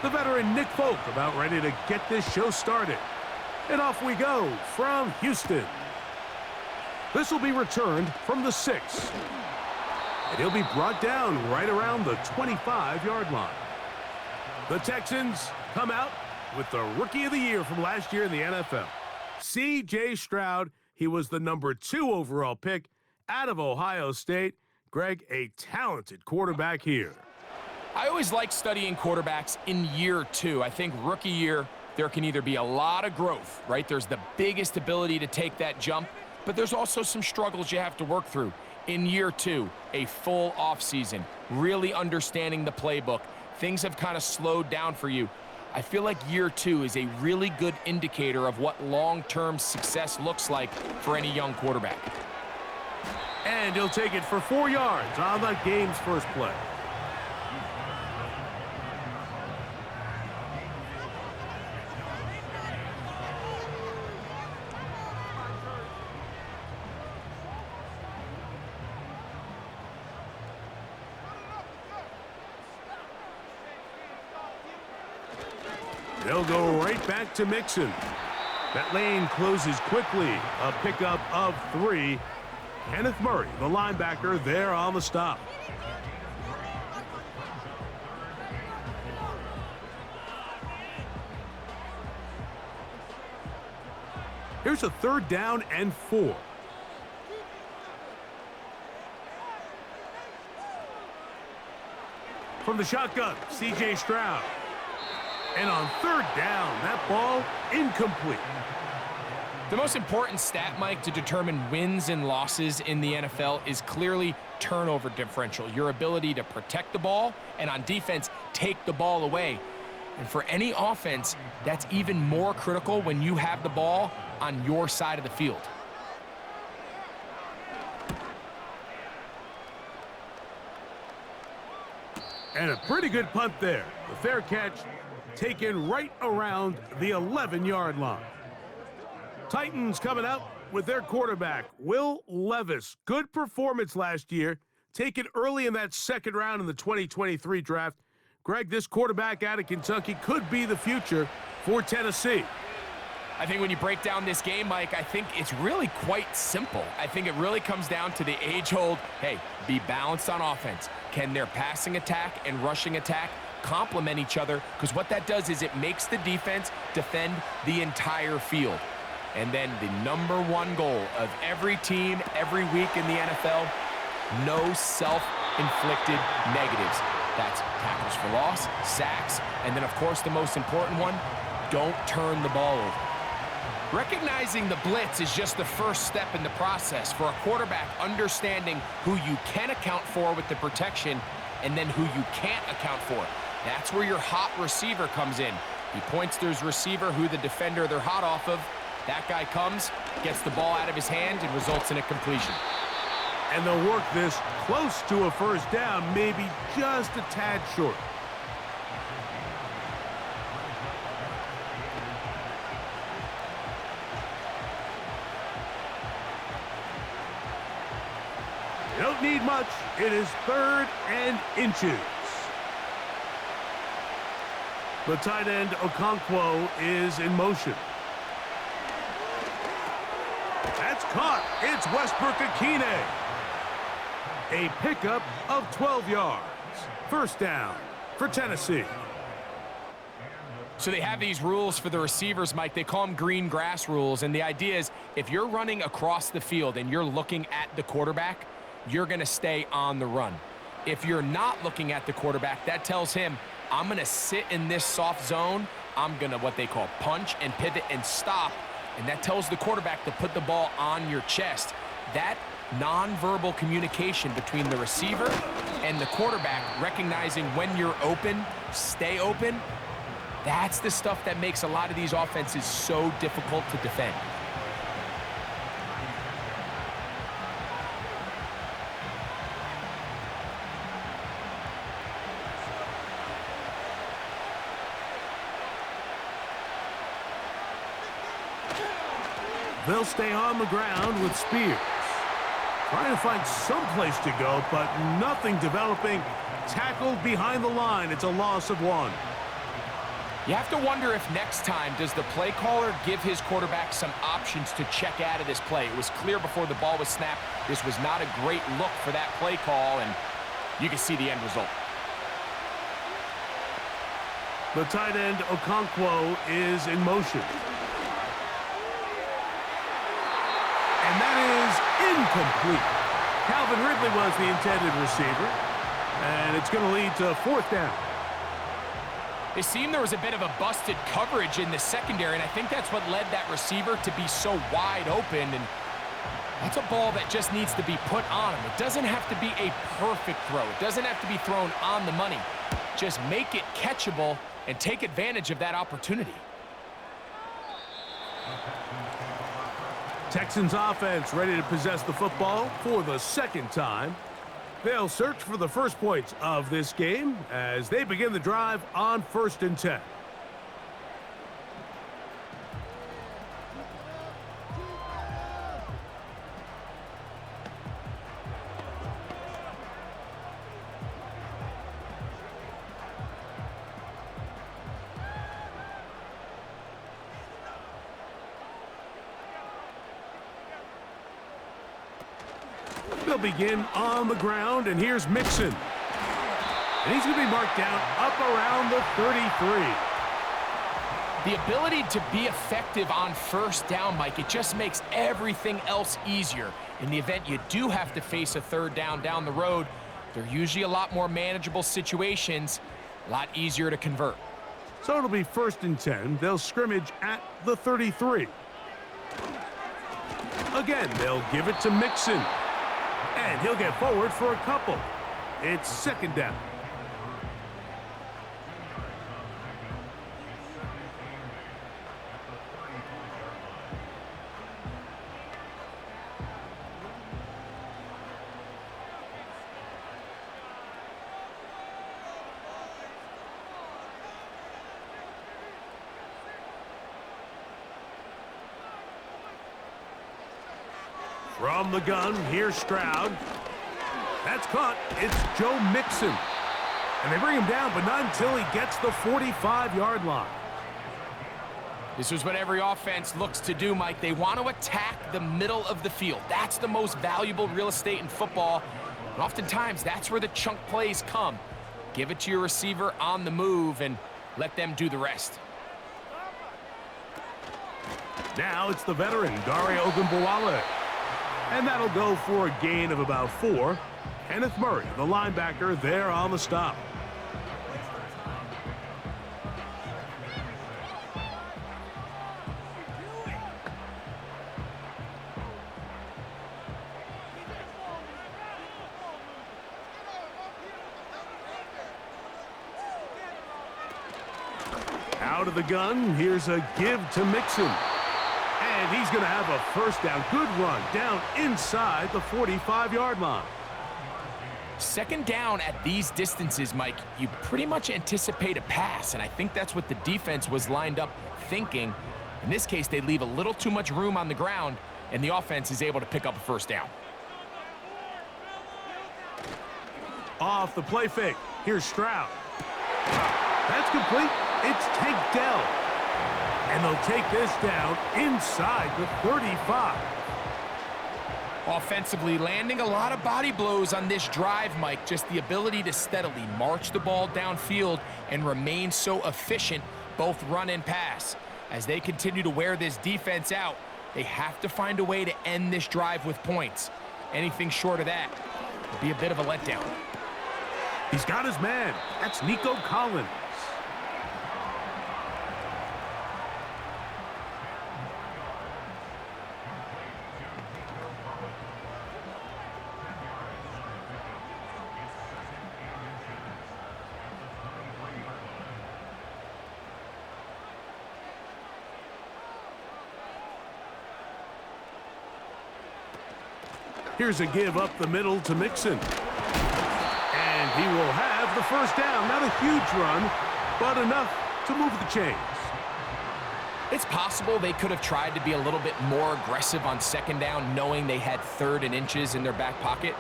The veteran Nick Folk about ready to get this show started. And off we go from Houston. This will be returned from the 6. And he'll be brought down right around the 25-yard line. The Texans come out with the Rookie of the Year from last year in the NFL. C.J. Stroud, he was the number 2 overall pick out of Ohio State. Greg, a talented quarterback here. I always like studying quarterbacks in year 2. I think rookie year, there can either be a lot of growth, right? There's the biggest ability to take that jump, but there's also some struggles you have to work through. In year 2, a full offseason, really understanding the playbook. Things have kind of slowed down for you. I feel like year 2 is a really good indicator of what long-term success looks like for any young quarterback. And he'll take it for 4 yards on the game's first play. They'll go right back to Mixon. That lane closes quickly. A pickup of 3. Kenneth Murray, the linebacker, there on the stop. Here's a 3rd down and 4. From the shotgun, C.J. Stroud. And on 3rd down, that ball incomplete. The most important stat, Mike, to determine wins and losses in the NFL is clearly turnover differential, your ability to protect the ball and on defense, take the ball away. And for any offense, that's even more critical when you have the ball on your side of the field. And a pretty good punt there. The fair catch taken right around the 11-yard line. Titans coming out with their quarterback, Will Levis. Good performance last year, taken early in that 2nd round in the 2023 draft. Greg, this quarterback out of Kentucky could be the future for Tennessee. I think when you break down this game, Mike, I think it's really quite simple. I think it really comes down to the age-old, hey, be balanced on offense. Can their passing attack and rushing attack complement each other? Because what that does is it makes the defense defend the entire field. And then the #1 goal of every team, every week in the NFL, no self-inflicted negatives. That's tackles for loss, sacks, and then, of course, the most important one, don't turn the ball over. Recognizing the blitz is just the first step in the process for a quarterback understanding who you can account for with the protection and then who you can't account for. That's where your hot receiver comes in. He points to his receiver who the defender they're hot off of. That guy comes, gets the ball out of his hand, and results in a completion. And they'll work this close to a 1st down, maybe just a tad short. You don't need much. It is 3rd and inches. The tight end, Okonkwo, is in motion. That's caught. It's Westbrook-Akine. A pickup of 12 yards. 1st down for Tennessee. So they have these rules for the receivers, Mike. They call them green grass rules. And the idea is if you're running across the field and you're looking at the quarterback, you're going to stay on the run. If you're not looking at the quarterback, that tells him, I'm going to sit in this soft zone. I'm going to what they call punch and pivot and stop. And that tells the quarterback to put the ball on your chest. That nonverbal communication between the receiver and the quarterback, recognizing when you're open, stay open, that's the stuff that makes a lot of these offenses so difficult to defend. They'll stay on the ground with Spears. Trying to find some place to go, but nothing developing. Tackled behind the line. It's a loss of 1. You have to wonder if next time, does the play caller give his quarterback some options to check out of this play? It was clear before the ball was snapped, this was not a great look for that play call, and you can see the end result. The tight end, Okonkwo, is in motion. And that is incomplete. Calvin Ridley was the intended receiver, and it's going to lead to 4th down. It seemed there was a bit of a busted coverage in the secondary, and I think that's what led that receiver to be so wide open, and that's a ball that just needs to be put on him. It doesn't have to be a perfect throw. It doesn't have to be thrown on the money. Just make it catchable and take advantage of that opportunity. Texans offense ready to possess the football for the 2nd time. They'll search for the first points of this game as they begin the drive on 1st and 10. They'll begin on the ground, and here's Mixon. And he's going to be marked down up around the 33. The ability to be effective on 1st down, Mike, it just makes everything else easier. In the event you do have to face a 3rd down the road, they're usually a lot more manageable situations, a lot easier to convert. So it'll be 1st and 10. They'll scrimmage at the 33. Again, they'll give it to Mixon. And he'll get forward for a couple. It's 2nd down. From the gun, here's Stroud. That's caught. It's Joe Mixon. And they bring him down, but not until he gets the 45-yard line. This is what every offense looks to do, Mike. They want to attack the middle of the field. That's the most valuable real estate in football. And oftentimes, that's where the chunk plays come. Give it to your receiver on the move and let them do the rest. Now it's the veteran, Dare Ogunbowale. And that'll go for a gain of about 4. Kenneth Murray, the linebacker, there on the stop. Out of the gun, here's a give to Mixon. And he's going to have a 1st down. Good run down inside the 45-yard line. 2nd down at these distances, Mike, you pretty much anticipate a pass, and I think that's what the defense was lined up thinking. In this case, they leave a little too much room on the ground, and the offense is able to pick up a 1st down. Off the play fake, here's Stroud. That's complete. It's Tank Dell. And they'll take this down inside the 35. Offensively, landing a lot of body blows on this drive, Mike. Just the ability to steadily march the ball downfield and remain so efficient, both run and pass. As they continue to wear this defense out, they have to find a way to end this drive with points. Anything short of that would be a bit of a letdown. He's got his man. That's Nico Collins. Here's a give up the middle to Mixon. And he will have the 1st down. Not a huge run, but enough to move the chains. It's possible they could have tried to be a little bit more aggressive on 2nd down, knowing they had 3rd and inches in their back pocket.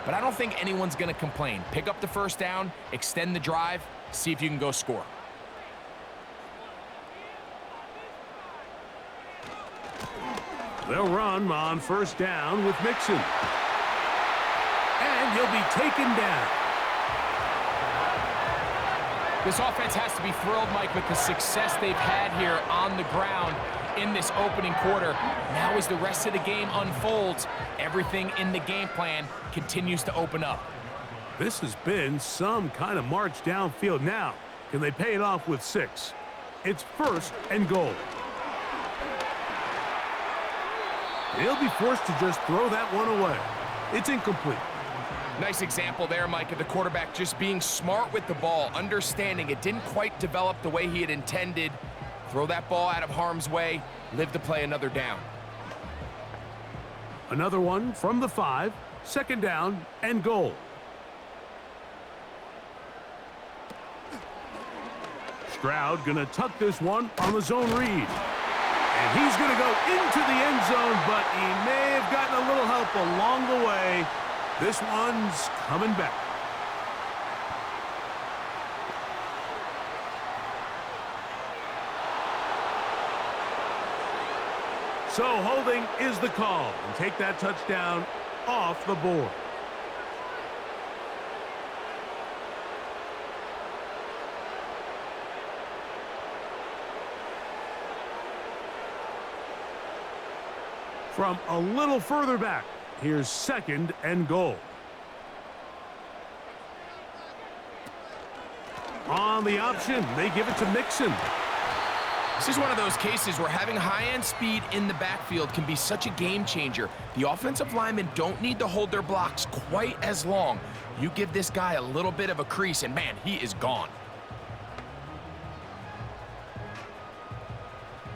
But I don't think anyone's going to complain. Pick up the 1st down, extend the drive, see if you can go score. They'll run on first down with Mixon. And he'll be taken down. This offense has to be thrilled, Mike, with the success they've had here on the ground in this opening quarter. Now as the rest of the game unfolds, everything in the game plan continues to open up. This has been some kind of march downfield. Now, can they pay it off with 6? It's first and goal. He'll be forced to just throw that one away. It's incomplete. Nice example there, Mike, of the quarterback just being smart with the ball, understanding it didn't quite develop the way he had intended. Throw that ball out of harm's way, live to play another down. Another one from the 5, second down and goal. Stroud gonna tuck this one on the zone read. And he's gonna go into the end zone, but he may have gotten a little help along the way. This one's coming back. So holding is the call, and take that touchdown off the board. From a little further back, here's second and goal. On the option, they give it to Mixon. This is one of those cases where having high-end speed in the backfield can be such a game changer. The offensive linemen don't need to hold their blocks quite as long. You give this guy a little bit of a crease, and man, he is gone.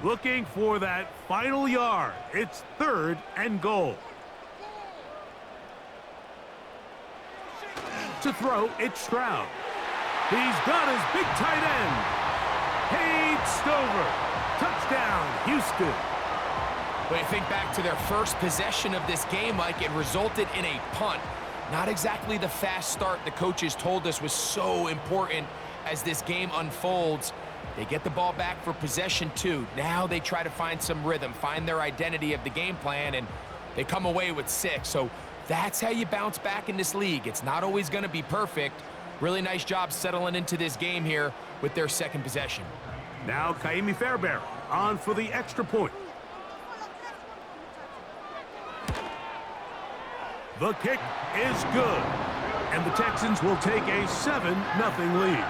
Looking for that final yard. It's third and goal. To throw, it's Stroud. He's got his big tight end. Paid Stover. Touchdown, Houston. When you think back to their first possession of this game, Mike, it resulted in a punt. Not exactly the fast start the coaches told us was so important as this game unfolds. They get the ball back for possession 2. Now they try to find some rhythm, find their identity of the game plan, and they come away with 6. So that's how you bounce back in this league. It's not always going to be perfect. Really nice job settling into this game here with their second possession. Now Kaimi Fairbairn on for the extra point. The kick is good, and the Texans will take a 7-0 lead.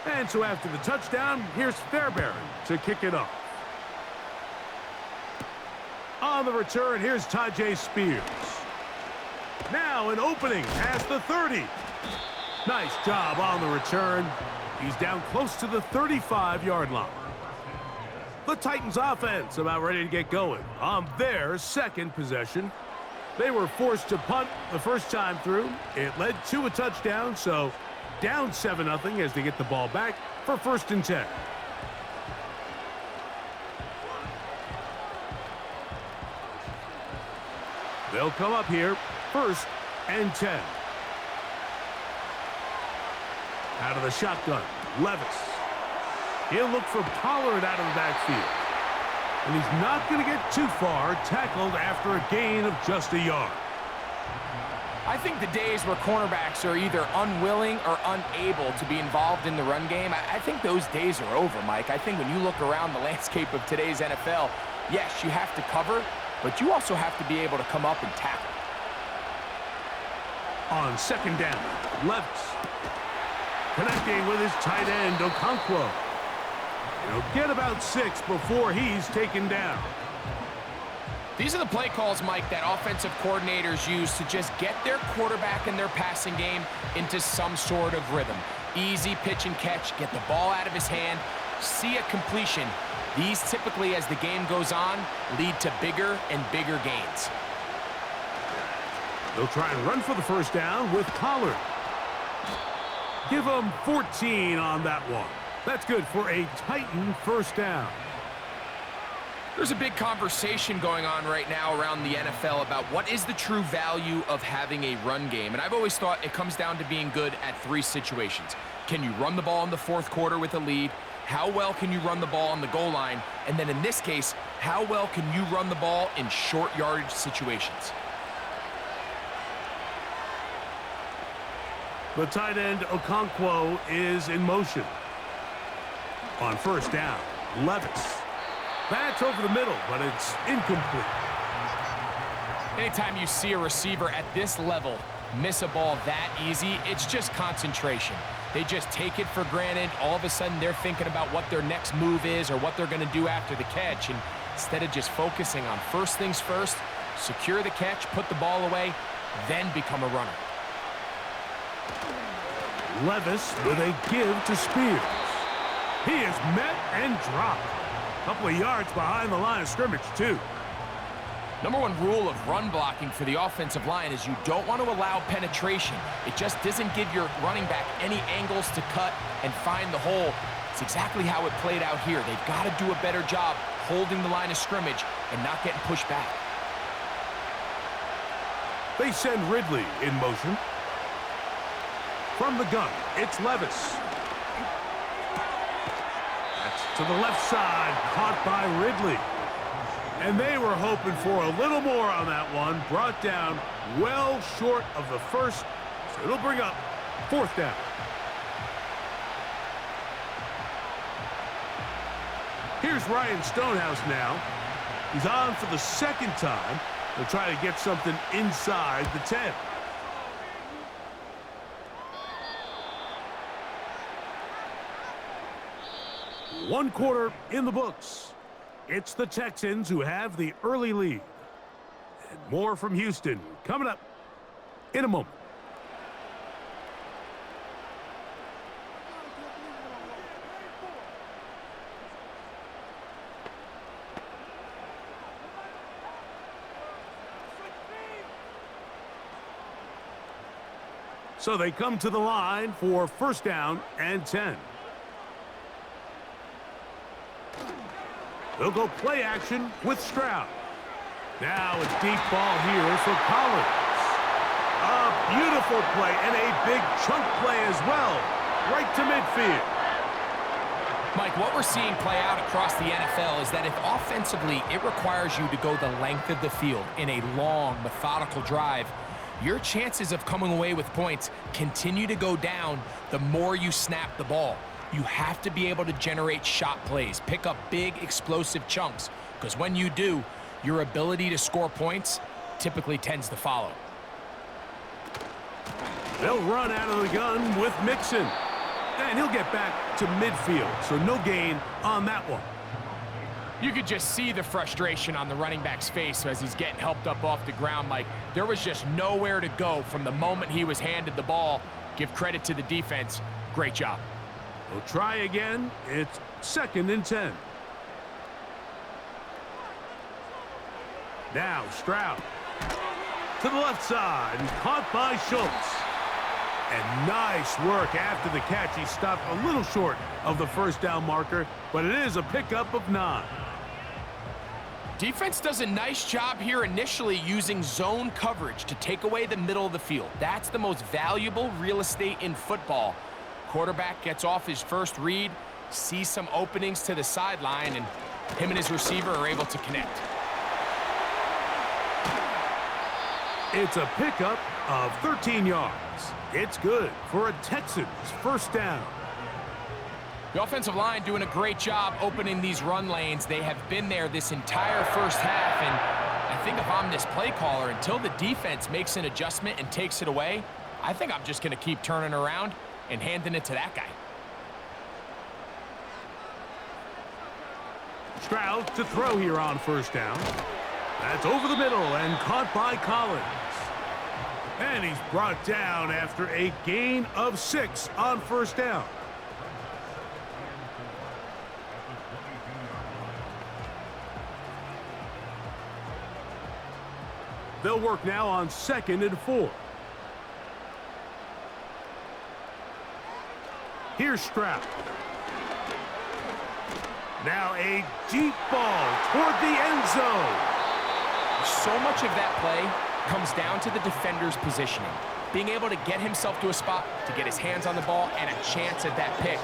And so after the touchdown, here's Fairbairn to kick it off. On the return, here's Tajay Spears. Now an opening past the 30. Nice job on the return. He's down close to the 35-yard line. The Titans offense about ready to get going on their second possession. They were forced to punt the first time through. It led to a touchdown, so down 7-0 as they get the ball back for first and 10. They'll come up here, first and 10. Out of the shotgun, Levis. He'll look for Pollard out of the backfield. And he's not going to get too far, tackled after a gain of just a yard. I think the days where cornerbacks are either unwilling or unable to be involved in the run game, I think those days are over, Mike. I think when you look around the landscape of today's NFL, yes, you have to cover, but you also have to be able to come up and tackle. On second down, Levis. Connecting with his tight end, Okonkwo. He'll get about 6 before he's taken down. These are the play calls, Mike, that offensive coordinators use to just get their quarterback and their passing game into some sort of rhythm. Easy pitch and catch, get the ball out of his hand, see a completion, These typically, as the game goes on, lead to bigger and bigger gains. They'll try and run for the first down with Pollard. Give them 14 on that one. That's good for a Titan first down. There's a big conversation going on right now around the NFL about what is the true value of having a run game. And I've always thought it comes down to being good at three situations. Can you run the ball in the fourth quarter with a lead? How well can you run the ball on the goal line? And then in this case, how well can you run the ball in short yardage situations? The tight end Okonkwo is in motion. On first down, Levis. That's over the middle, but it's incomplete. Anytime you see a receiver at this level miss a ball that easy, it's just concentration. They just take it for granted. All of a sudden, they're thinking about what their next move is or what they're going to do after the catch. And instead of just focusing on first things first, secure the catch, put the ball away, then become a runner. Levis with a give to Spears. He is met and dropped. A couple of yards behind the line of scrimmage, too. Number one rule of run blocking for the offensive line is you don't want to allow penetration. It just doesn't give your running back any angles to cut and find the hole. It's exactly how it played out here. They've got to do a better job holding the line of scrimmage and not getting pushed back. They send Ridley in motion. From the gun, it's Levis. That's to the left side, caught by Ridley. And they were hoping for a little more on that one. Brought down well short of the first, so it'll bring up fourth down. Here's Ryan Stonehouse now. He's on for the second time. They'll try to get something inside the 10. One quarter in the books. It's the Texans who have the early lead. And more from Houston coming up in a moment. So they come to the line for first down and 10. They'll go play action with Stroud. Now a deep ball here for Collins. A beautiful play and a big chunk play as well, right to midfield. Mike, what we're seeing play out across the NFL is that if offensively it requires you to go the length of the field in a long, methodical drive, your chances of coming away with points continue to go down the more you snap the ball. You have to be able to generate shot plays, pick up big, explosive chunks, because when you do, your ability to score points typically tends to follow. They'll run out of the gun with Mixon, and he'll get back to midfield, so no gain on that one. You could just see the frustration on the running back's face as he's getting helped up off the ground. Mike, there was just nowhere to go from the moment he was handed the ball. Give credit to the defense. Great job. We'll try again. It's second and 10. Now Stroud to the left side and caught by Schultz. And nice work after the catch. He stopped a little short of the first down marker, but it is a pickup of 9. Defense does a nice job here initially using zone coverage to take away the middle of the field. That's the most valuable real estate in football. Quarterback gets off his first read, sees some openings to the sideline, and him and his receiver are able to connect. It's a pickup of 13 yards. It's good for a Texans first down. The offensive line doing a great job opening these run lanes. They have been there this entire first half, and I think if I'm this play caller, until the defense makes an adjustment and takes it away, I think I'm just going to keep turning around and handing it to that guy. Stroud to throw here on first down. That's over the middle and caught by Collins. And he's brought down after a gain of 6 on first down. They'll work now on 2nd and 4. Here's Stroud. Now a deep ball toward the end zone. So much of that play comes down to the defender's positioning. Being able to get himself to a spot, to get his hands on the ball, and a chance at that pick.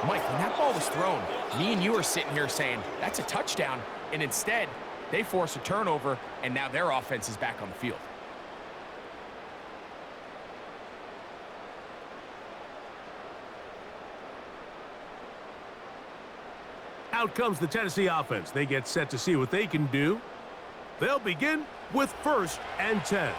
Mike, when that ball was thrown, me and you are sitting here saying, that's a touchdown. And instead, they force a turnover, and now their offense is back on the field. Out comes the Tennessee offense. They get set to see what they can do. They'll begin with 1st and 10.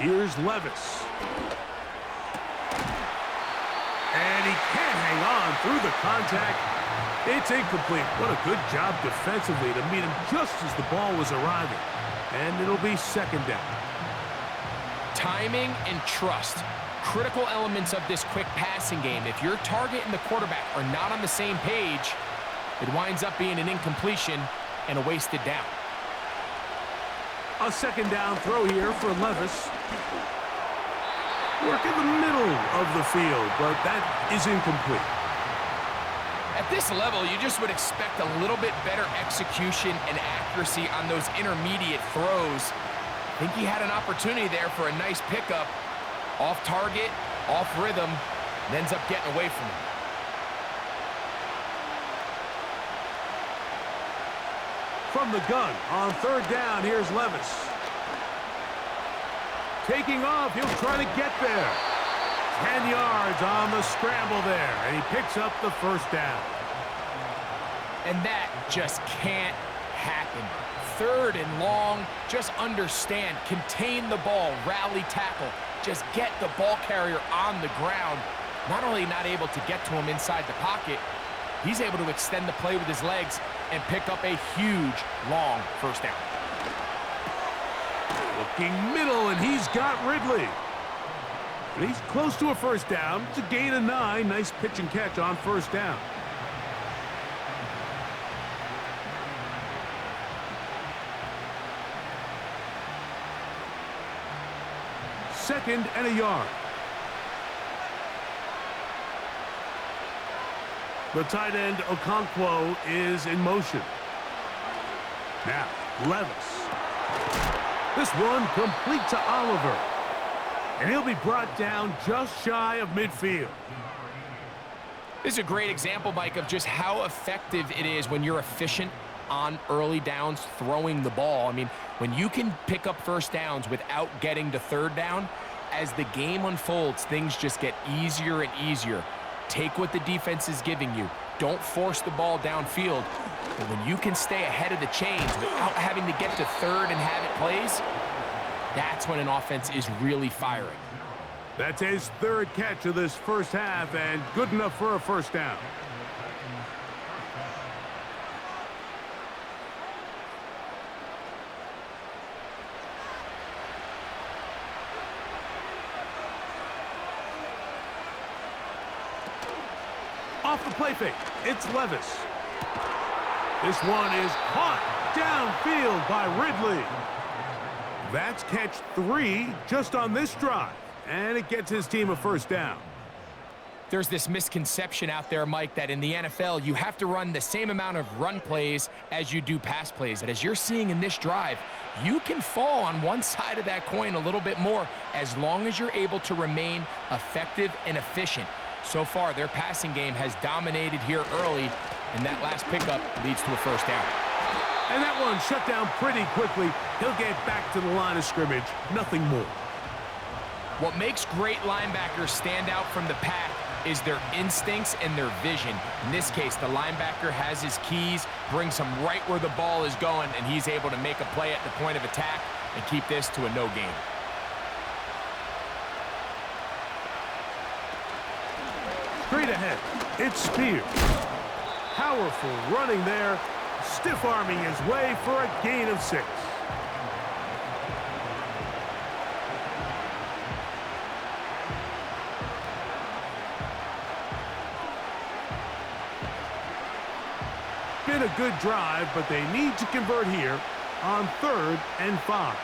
Here's Levis. And he can't hang on through the contact. It's incomplete. What a good job defensively to meet him just as the ball was arriving. And it'll be 2nd down. Timing and trust. Critical elements of this quick passing game. If your target and the quarterback are not on the same page, it winds up being an incompletion and a wasted down. A 2nd down throw here for Levis. Work in the middle of the field, but that is incomplete. At this level, you just would expect a little bit better execution and accuracy on those intermediate throws. I think he had an opportunity there for a nice pickup. Off target, off rhythm, and ends up getting away from him. From the gun on 3rd down, here's Levis. Taking off, he'll try to get there. 10 yards on the scramble there, and he picks up the 1st down. And that just can't happen. 3rd and long, just understand, contain the ball, rally tackle, just get the ball carrier on the ground. Not only not able to get to him inside the pocket, he's able to extend the play with his legs and pick up a huge, long 1st down. Looking middle, and he's got Ridley. And he's close to a 1st down. It's a gain of 9. Nice pitch and catch on 1st down. Second and a yard. The tight end, Okonkwo, is in motion. Now, Levis. This one complete to Oliver. And he'll be brought down just shy of midfield. This is a great example, Mike, of just how effective it is when you're efficient on early downs throwing the ball. I mean, when you can pick up 1st downs without getting to 3rd down, as the game unfolds, things just get easier and easier. Take what the defense is giving you. Don't force the ball downfield. But when you can stay ahead of the chains without having to get to 3rd and have it plays, that's when an offense is really firing. That's his 3rd catch of this 1st half, and good enough for a 1st down. Off the play fake, it's Levis. This one is caught downfield by Ridley. That's catch 3 just on this drive, and it gets his team a 1st down. There's this misconception out there, Mike, that in the NFL, you have to run the same amount of run plays as you do pass plays. And as you're seeing in this drive, you can fall on one side of that coin a little bit more as long as you're able to remain effective and efficient. So far, their passing game has dominated here early, and that last pickup leads to a 1st down. And that one shut down pretty quickly. He'll get back to the line of scrimmage, nothing more. What makes great linebackers stand out from the pack is their instincts and their vision. In this case, the linebacker has his keys, brings him right where the ball is going, and he's able to make a play at the point of attack and keep this to a no gain. Straight ahead, it's Spears. Powerful running there, stiff-arming his way for a gain of 6. Been a good drive, but they need to convert here on 3rd and 5.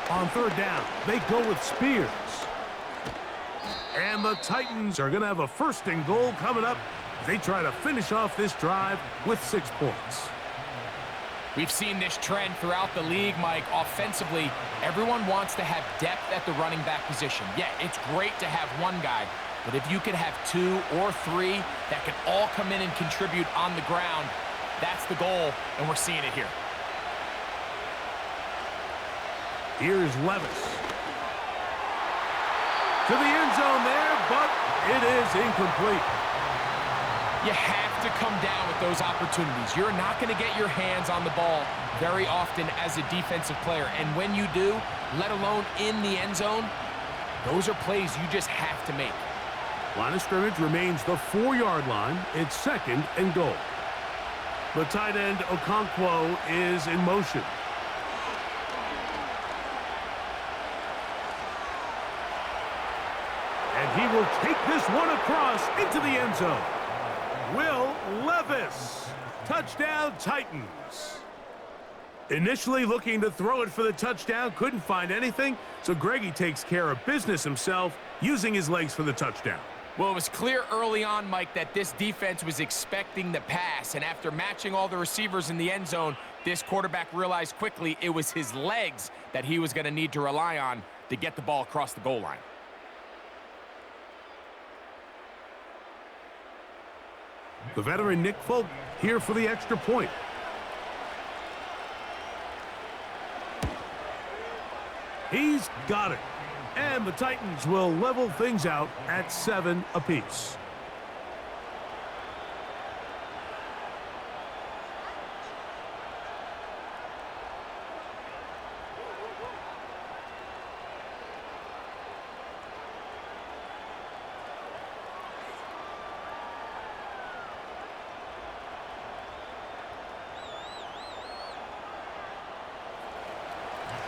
On 3rd down, they go with Spears. And the Titans are going to have a 1st and goal coming up. They try to finish off this drive with 6 points. We've seen this trend throughout the league, Mike. Offensively, everyone wants to have depth at the running back position. Yeah, it's great to have one guy, but if you could have 2 or 3 that can all come in and contribute on the ground, that's the goal, and we're seeing it here. Here's Levis. To the end zone there, but it is incomplete. You have to come down with those opportunities. You're not going to get your hands on the ball very often as a defensive player, and when you do, let alone in the end zone, those are plays you just have to make. Line of scrimmage remains the 4-yard line. It's 2nd and goal. The tight end, Okonkwo, is in motion. And he will take this one across into the end zone. Will Levis. Touchdown, Titans. Initially looking to throw it for the touchdown, couldn't find anything, so Greggy takes care of business himself, using his legs for the touchdown. Well, it was clear early on, Mike, that this defense was expecting the pass, and after matching all the receivers in the end zone, this quarterback realized quickly it was his legs that he was going to need to rely on to get the ball across the goal line. The veteran Nick Folk here for the extra point. He's got it. And the Titans will level things out at 7 apiece.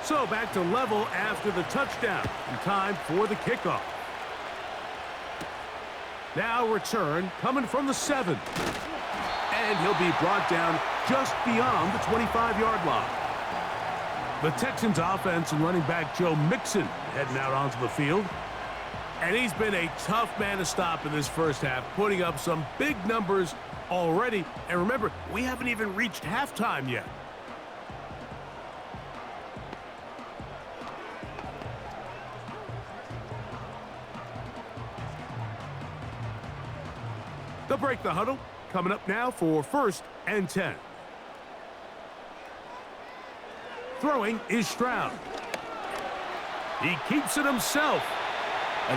So back to level after the touchdown. And time for the kickoff. Now return coming from the 7. And he'll be brought down just beyond the 25-yard line. The Texans offense and running back Joe Mixon heading out onto the field. And he's been a tough man to stop in this first half, putting up some big numbers already. And remember, we haven't even reached halftime yet. They'll break the huddle. Coming up now for 1st and 10. Throwing is Stroud. He keeps it himself.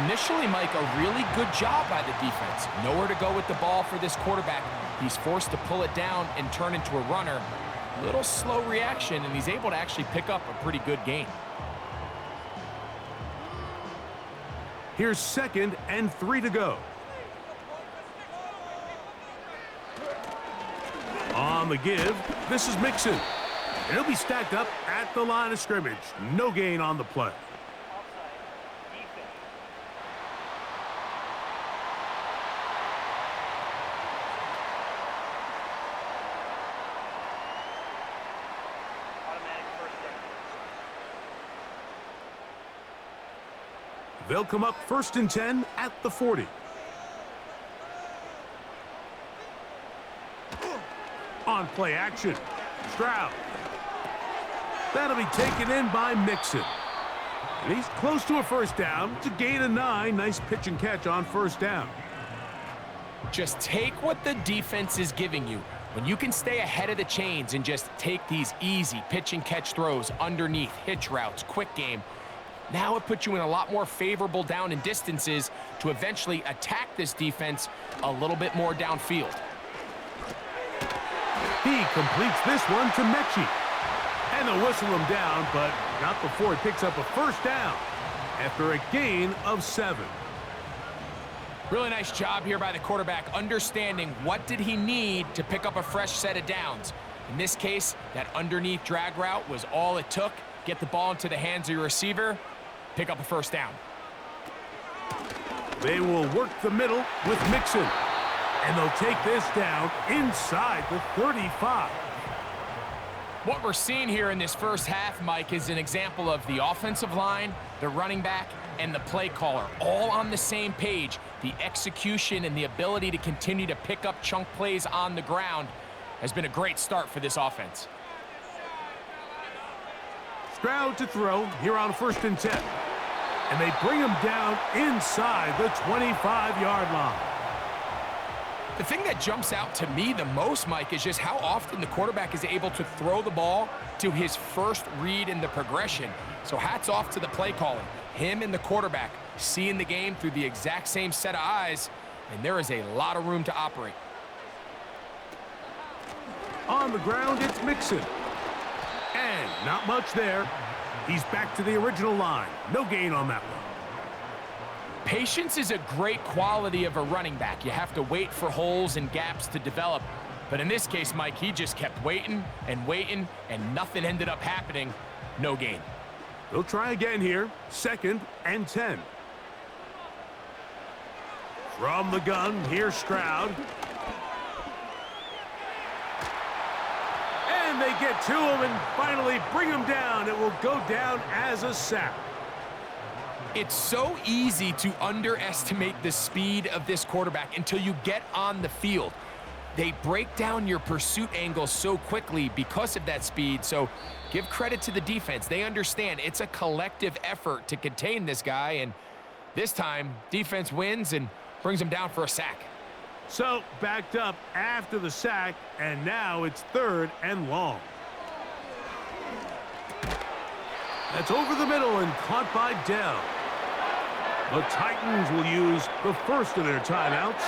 Initially, Mike, a really good job by the defense. Nowhere to go with the ball for this quarterback. He's forced to pull it down and turn into a runner. Little slow reaction, and he's able to actually pick up a pretty good gain. Here's 2nd and 3 to go. On the give, this is Mixon. And he'll be stacked up at the line of scrimmage. No gain on the play. They'll come up 1st and 10 at the 40. On play action, Stroud. That'll be taken in by Mixon. And he's close to a 1st down. It's a gain of 9. Nice pitch and catch on 1st down. Just take what the defense is giving you. When you can stay ahead of the chains and just take these easy pitch and catch throws underneath, hitch routes, quick game, now it puts you in a lot more favorable down and distances to eventually attack this defense a little bit more downfield. He completes this one to Mechie. And they'll whistle him down, but not before he picks up a 1st down after a gain of 7. Really nice job here by the quarterback, understanding what did he need to pick up a fresh set of downs. In this case, that underneath drag route was all it took. Get the ball into the hands of your receiver, pick up a first down. They will work the middle with Mixon. And they'll take this down inside the 35. What we're seeing here in this first half, Mike, is an example of the offensive line, the running back, and the play caller all on the same page. The execution and the ability to continue to pick up chunk plays on the ground has been a great start for this offense. Stroud to throw here on 1st and 10. And they bring him down inside the 25-yard line. The thing that jumps out to me the most, Mike, is just how often the quarterback is able to throw the ball to his first read in the progression. So hats off to the play calling. Him and the quarterback seeing the game through the exact same set of eyes, and there is a lot of room to operate. On the ground, it's Mixon. And not much there. He's back to the original line. No gain on that one. Patience is a great quality of a running back. You have to wait for holes and gaps to develop. But in this case, Mike, he just kept waiting, and nothing ended up happening. No gain. They'll try again here. 2nd and 10. From the gun, here's Stroud. And they get to him and finally bring him down. It will go down as a sack. It's so easy to underestimate the speed of this quarterback until you get on the field. They break down your pursuit angles so quickly because of that speed, so give credit to the defense. They understand it's a collective effort to contain this guy, and this time, defense wins and brings him down for a sack. So, backed up after the sack, and now it's 3rd and long. That's over the middle and caught by Dell. The Titans will use the first of their timeouts.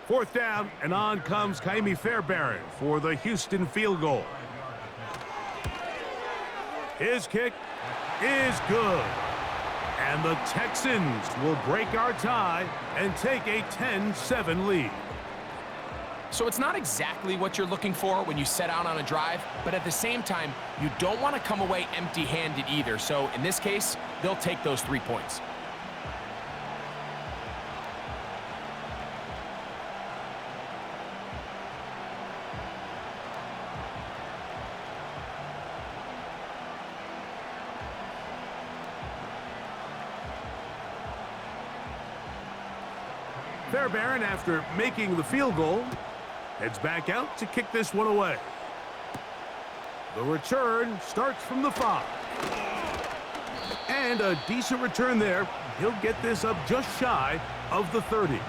Fourth down, and on comes Kaimi Fairbairn for the Houston field goal. His kick is good. And the Texans will break our tie and take a 10-7 lead. So it's not exactly what you're looking for when you set out on a drive, but at the same time, you don't want to come away empty-handed either. So in this case, they'll take those 3 points. Fairbairn, after making the field goal, heads back out to kick this one away. The return starts from the 5. And a decent return there. He'll get this up just shy of the 30.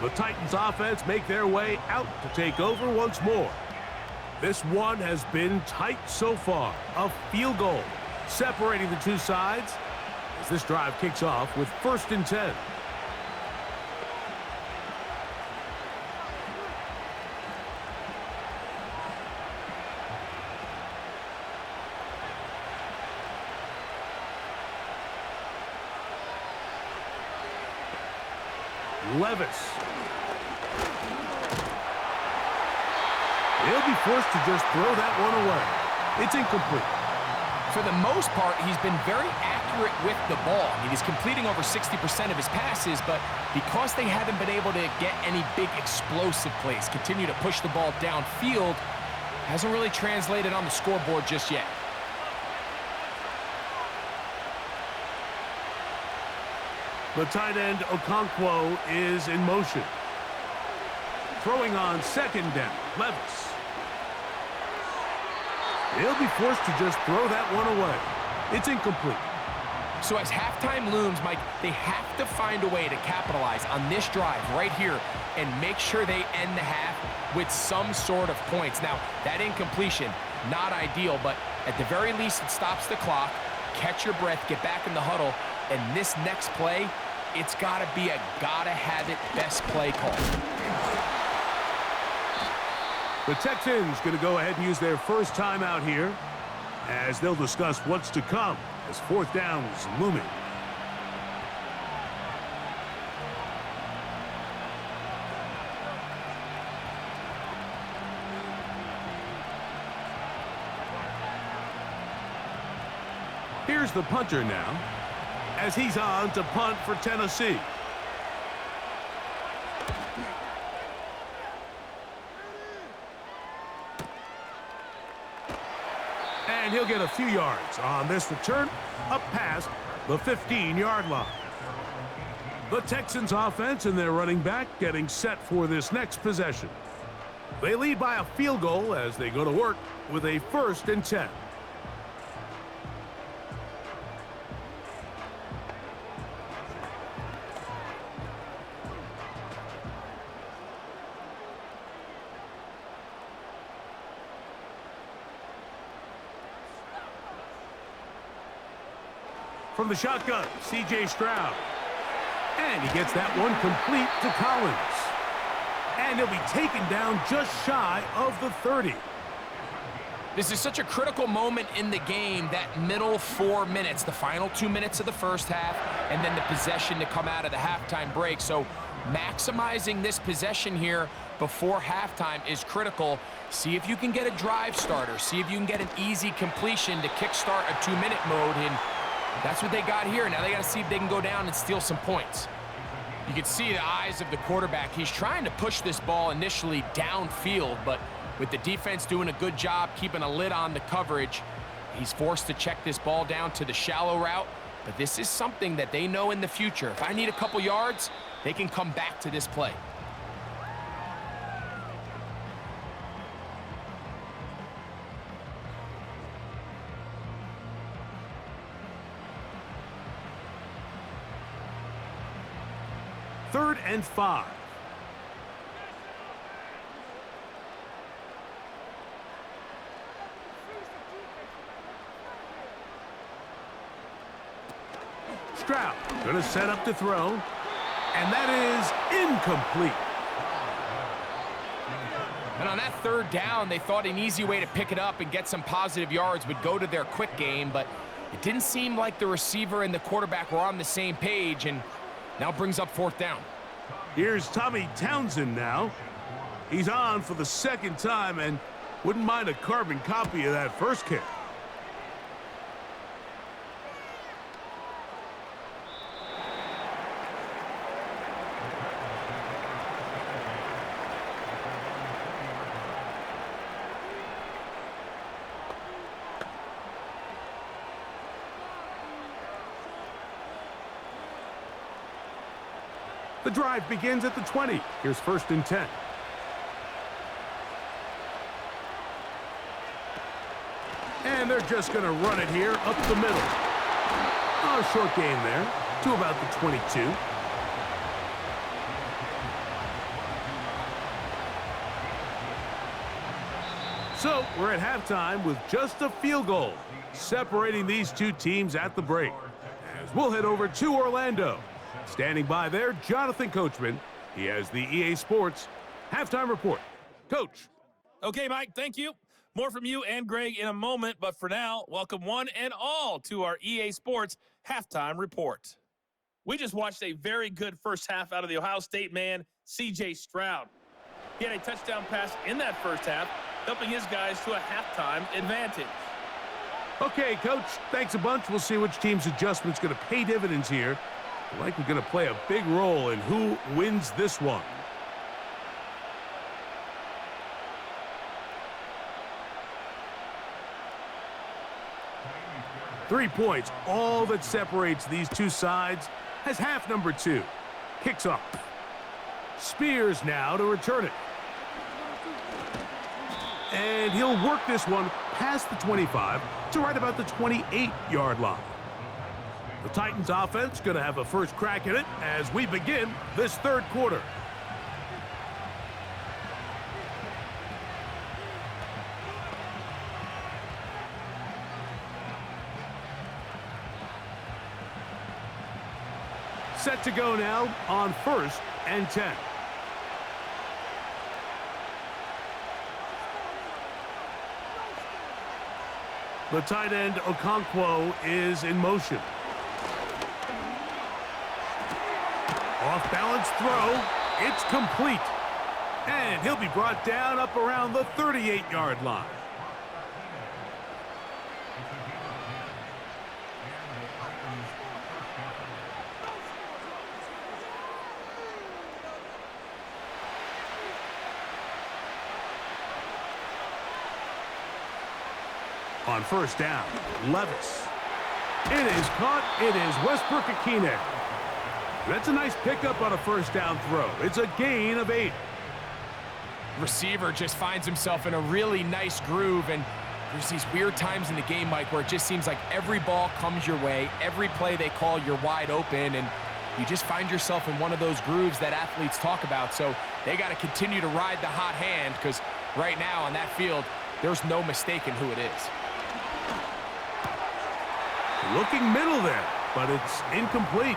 The Titans offense make their way out to take over once more. This one has been tight so far. A field goal separating the two sides as this drive kicks off with 1st and 10. Levis. He'll be forced to just throw that one away. It's incomplete. For the most part, he's been very accurate with the ball. I mean, he's completing over 60% of his passes, but because they haven't been able to get any big explosive plays, continue to push the ball downfield, hasn't really translated on the scoreboard just yet. The tight end, Okonkwo, is in motion. Throwing on 2nd down, Levis. He'll be forced to just throw that one away. It's incomplete. So as halftime looms, Mike, they have to find a way to capitalize on this drive right here and make sure they end the half with some sort of points. Now, that incompletion, not ideal, but at the very least, it stops the clock, catch your breath, get back in the huddle, and this next play it's got to be a gotta-have-it best play call. The Texans going to go ahead and use their first timeout here as they'll discuss what's to come as fourth down is looming. Here's the punter now as he's on to punt for Tennessee. And he'll get a few yards on this return up past the 15-yard line. The Texans offense and their running back getting set for this next possession. They lead by a field goal as they go to work with a 1st and 10. From the shotgun, C.J. Stroud. And he gets that one complete to Collins. And he'll be taken down just shy of the 30. This is such a critical moment in the game, that middle 4 minutes, the final 2 minutes of the first half, and then the possession to come out of the halftime break. So maximizing this possession here before halftime is critical. See if you can get a drive starter. See if you can get an easy completion to kickstart a 2-minute mode. And that's what they got here. Now they got to see if they can go down and steal some points. You can see the eyes of the quarterback. He's trying to push this ball initially downfield, but with the defense doing a good job keeping a lid on the coverage, he's forced to check this ball down to the shallow route. But this is something that they know in the future. If I need a couple yards, they can come back to this play. Third and 5. Stroud going to set up to throw. And that is incomplete. And on that 3rd down, they thought an easy way to pick it up and get some positive yards would go to their quick game, but it didn't seem like the receiver and the quarterback were on the same page, and now brings up 4th down. Here's Tommy Townsend now. He's on for the 2nd time and wouldn't mind a carbon copy of that first kick. The drive begins at the 20. Here's 1st and 10. And they're just going to run it here up the middle. Oh, short gain there to about the 22. So we're at halftime with just a field goal separating these two teams at the break. As we'll head over to Orlando. Standing by there, Jonathan Coachman. He has the EA Sports halftime report. Coach. Okay, Mike, thank you. More from you and Greg in a moment, but for now, welcome one and all to our EA Sports halftime report. We just watched a very good first half out of the Ohio State man, C.J. Stroud. He had a touchdown pass in that first half, helping his guys to a halftime advantage. Okay, Coach, thanks a bunch. We'll see which team's adjustment's going to pay dividends here. Likely going to play a big role in who wins this one. Three points, all that separates these two sides, has half number 2. Kicks off. Spears now to return it. And he'll work this one past the 25 to right about the 28-yard line. The Titans offense going to have a first crack at it as we begin this 3rd quarter. Set to go now on 1st and 10. The tight end, Okonkwo, is in motion. Off-balance throw. It's complete. And he'll be brought down up around the 38-yard line. On 1st down, Levis. It is caught. It is Westbrook-Akine. That's a nice pickup on a 1st down throw. It's a gain of 8. Receiver just finds himself in a really nice groove, and there's these weird times in the game, Mike, where it just seems like every ball comes your way, every play they call, you're wide open, and you just find yourself in one of those grooves that athletes talk about. So they got to continue to ride the hot hand, because right now on that field, there's no mistaking who it is. Looking middle there, but it's incomplete.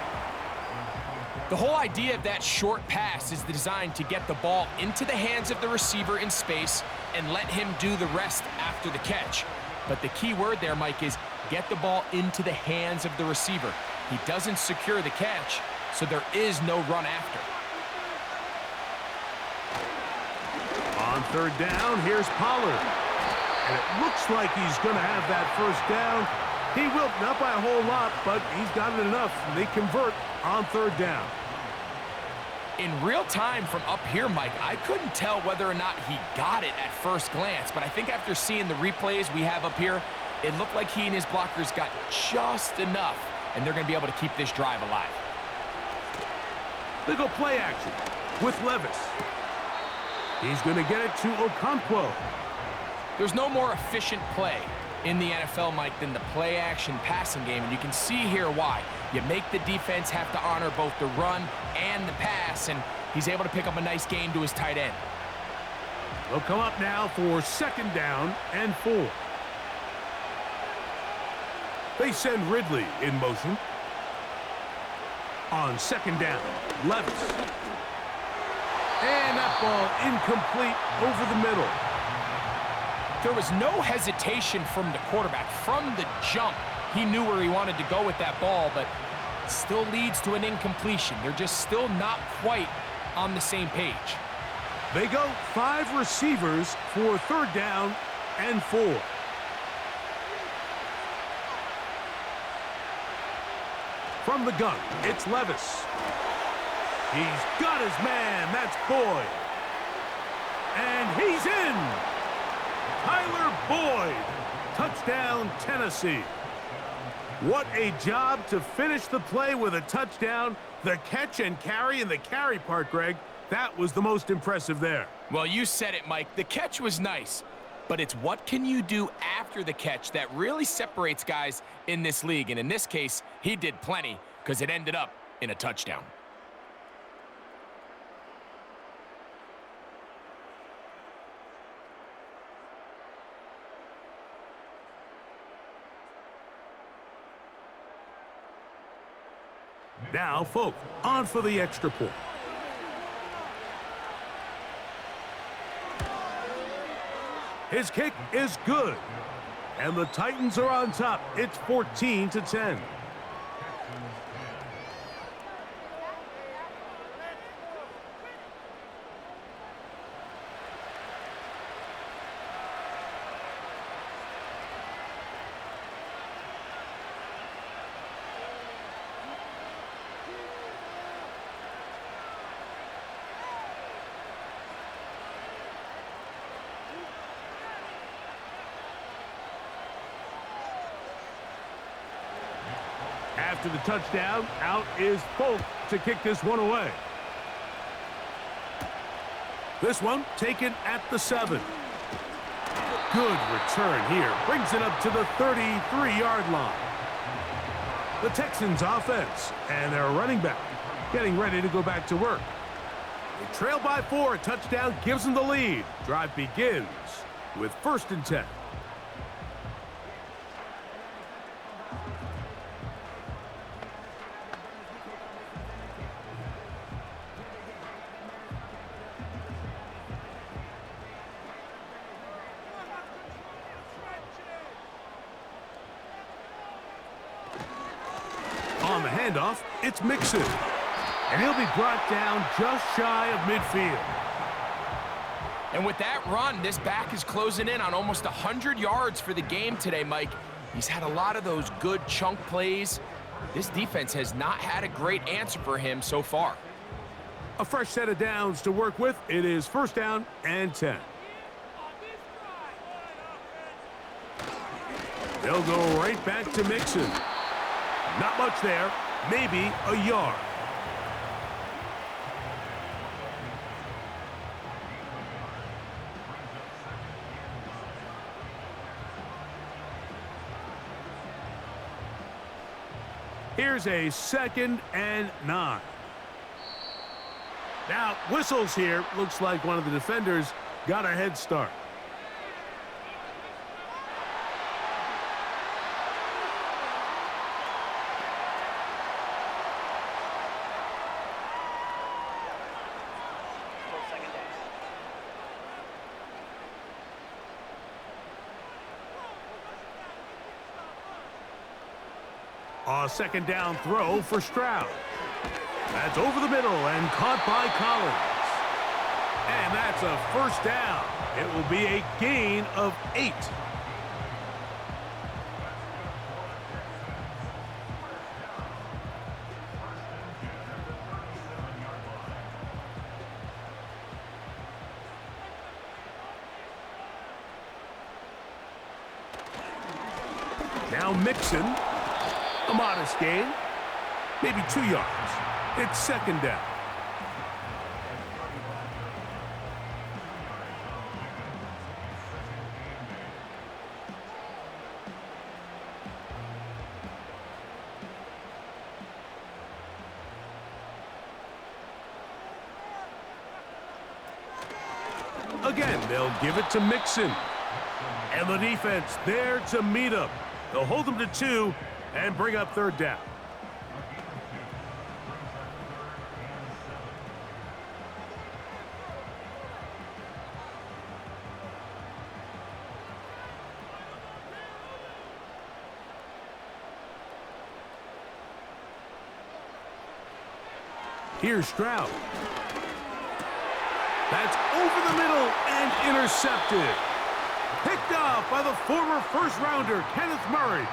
The whole idea of that short pass is designed to get the ball into the hands of the receiver in space and let him do the rest after the catch. But the key word there, Mike, is get the ball into the hands of the receiver. He doesn't secure the catch, so there is no run after. On 3rd down, here's Pollard. And it looks like he's going to have that 1st down. He will, not by a whole lot, but he's got it enough. They convert on 3rd down. In real time from up here, Mike, I couldn't tell whether or not he got it at first glance, but I think after seeing the replays we have up here, it looked like he and his blockers got just enough, and they're going to be able to keep this drive alive. They go play action with Levis. He's going to get it to Okonkwo. There's no more efficient play in the NFL, Mike, than the play-action passing game, and you can see here why. You make the defense have to honor both the run and the pass, and he's able to pick up a nice gain to his tight end. They'll come up now for 2nd down and 4. They send Ridley in motion. On 2nd down, Levis. And that ball incomplete over the middle. There was no hesitation from the quarterback. From the jump, he knew where he wanted to go with that ball, but it still leads to an incompletion. They're just still not quite on the same page. They go 5 receivers for 3rd down and 4. From the gun, it's Levis. He's got his man. That's Boyd. And he's in. Tyler Boyd. Touchdown, Tennessee. What a job to finish the play with a touchdown. The catch and carry, and the carry part, Greg, that was the most impressive there. Well, you said it, Mike. The catch was nice, but it's what can you do after the catch that really separates guys in this league. And in this case, he did plenty because it ended up in a touchdown. Now, Folk, on for the extra point. His kick is good. And the Titans are on top. It's 14-10. After the touchdown, out is Folk to kick this one away. This one taken at the 7. Good return here. Brings it up to the 33-yard line. The Texans offense and their running back getting ready to go back to work. They trail by 4. A touchdown gives them the lead. Drive begins with 1st and 10. On the handoff, it's Mixon. And he'll be brought down just shy of midfield. And with that run, this back is closing in on almost 100 yards for the game today, Mike. He's had a lot of those good chunk plays. This defense has not had a great answer for him so far. A fresh set of downs to work with. It is 1st down and 10. They'll go right back to Mixon. Not much there. Maybe a yard. Here's a 2nd and 9. Now, whistles here. Looks like one of the defenders got a head start. A 2nd down throw for Stroud. That's over the middle and caught by Collins. And that's a 1st down. It will be a gain of 8. Now Mixon. A modest gain, maybe 2 yards. It's 2nd down. Again, they'll give it to Mixon. And the defense there to meet him. They'll hold them to 2. And bring up 3rd down. Here's Stroud. That's over the middle and intercepted. Picked off by the former 1st-rounder, Kenneth Murray.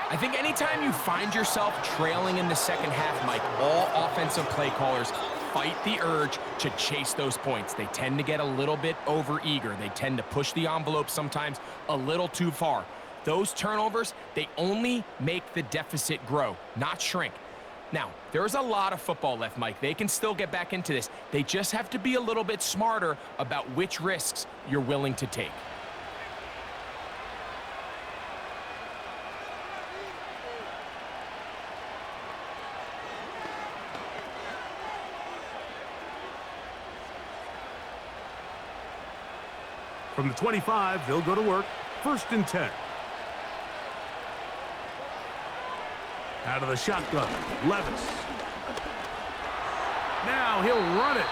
I think anytime you find yourself trailing in the 2nd half, Mike, all offensive play callers fight the urge to chase those points. They tend to get a little bit overeager. They tend to push the envelope sometimes a little too far. Those turnovers, they only make the deficit grow, not shrink. Now, there's a lot of football left, Mike. They can still get back into this. They just have to be a little bit smarter about which risks you're willing to take. From the 25, they'll go to work. 1st and 10. Out of the shotgun, Levis. Now he'll run it.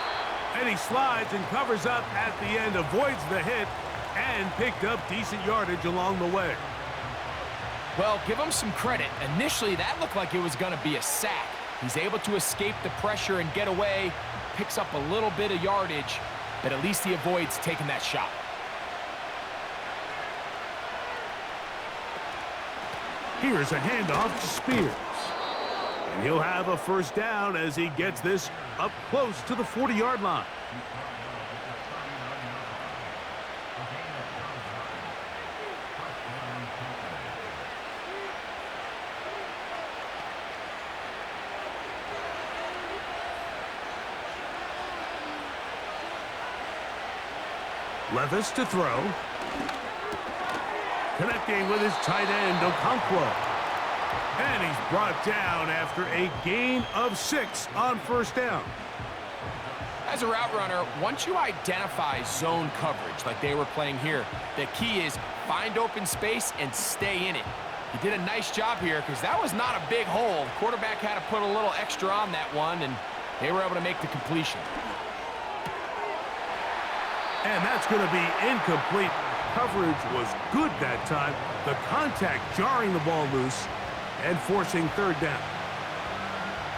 And he slides and covers up at the end, avoids the hit, and picked up decent yardage along the way. Well, give him some credit. Initially, that looked like it was going to be a sack. He's able to escape the pressure and get away, picks up a little bit of yardage, but at least he avoids taking that shot. Here's a handoff to Spears. And he'll have a 1st down as he gets this up close to the 40-yard line. Levis to throw. Connecting with his tight end, Okonkwo. And he's brought down after a gain of 6 on 1st down. As a route runner, once you identify zone coverage like they were playing here, the key is find open space and stay in it. He did a nice job here because that was not a big hole. The quarterback had to put a little extra on that one, and they were able to make the completion. And that's going to be incomplete. Coverage was good that time. The contact jarring the ball loose and forcing 3rd down.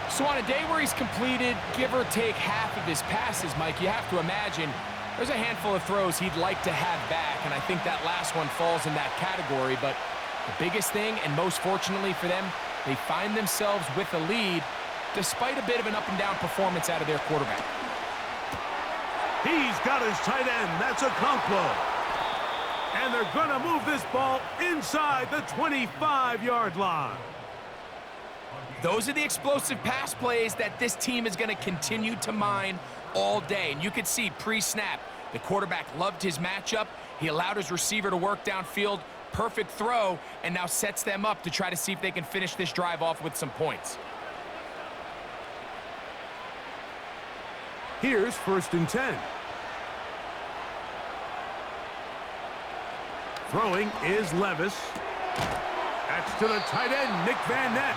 So on a day where he's completed, give or take half of his passes, Mike, you have to imagine there's a handful of throws he'd like to have back, and I think that last one falls in that category. But the biggest thing, and most fortunately for them, they find themselves with a lead despite a bit of an up-and-down performance out of their quarterback. He's got his tight end. That's a Okonkwo. And they're going to move this ball inside the 25-yard line. Those are the explosive pass plays that this team is going to continue to mine all day. And you could see pre-snap, the quarterback loved his matchup. He allowed his receiver to work downfield. Perfect throw, and now sets them up to try to see if they can finish this drive off with some points. Here's 1st and 10. Throwing is Levis. That's to the tight end, Nick Van Nett.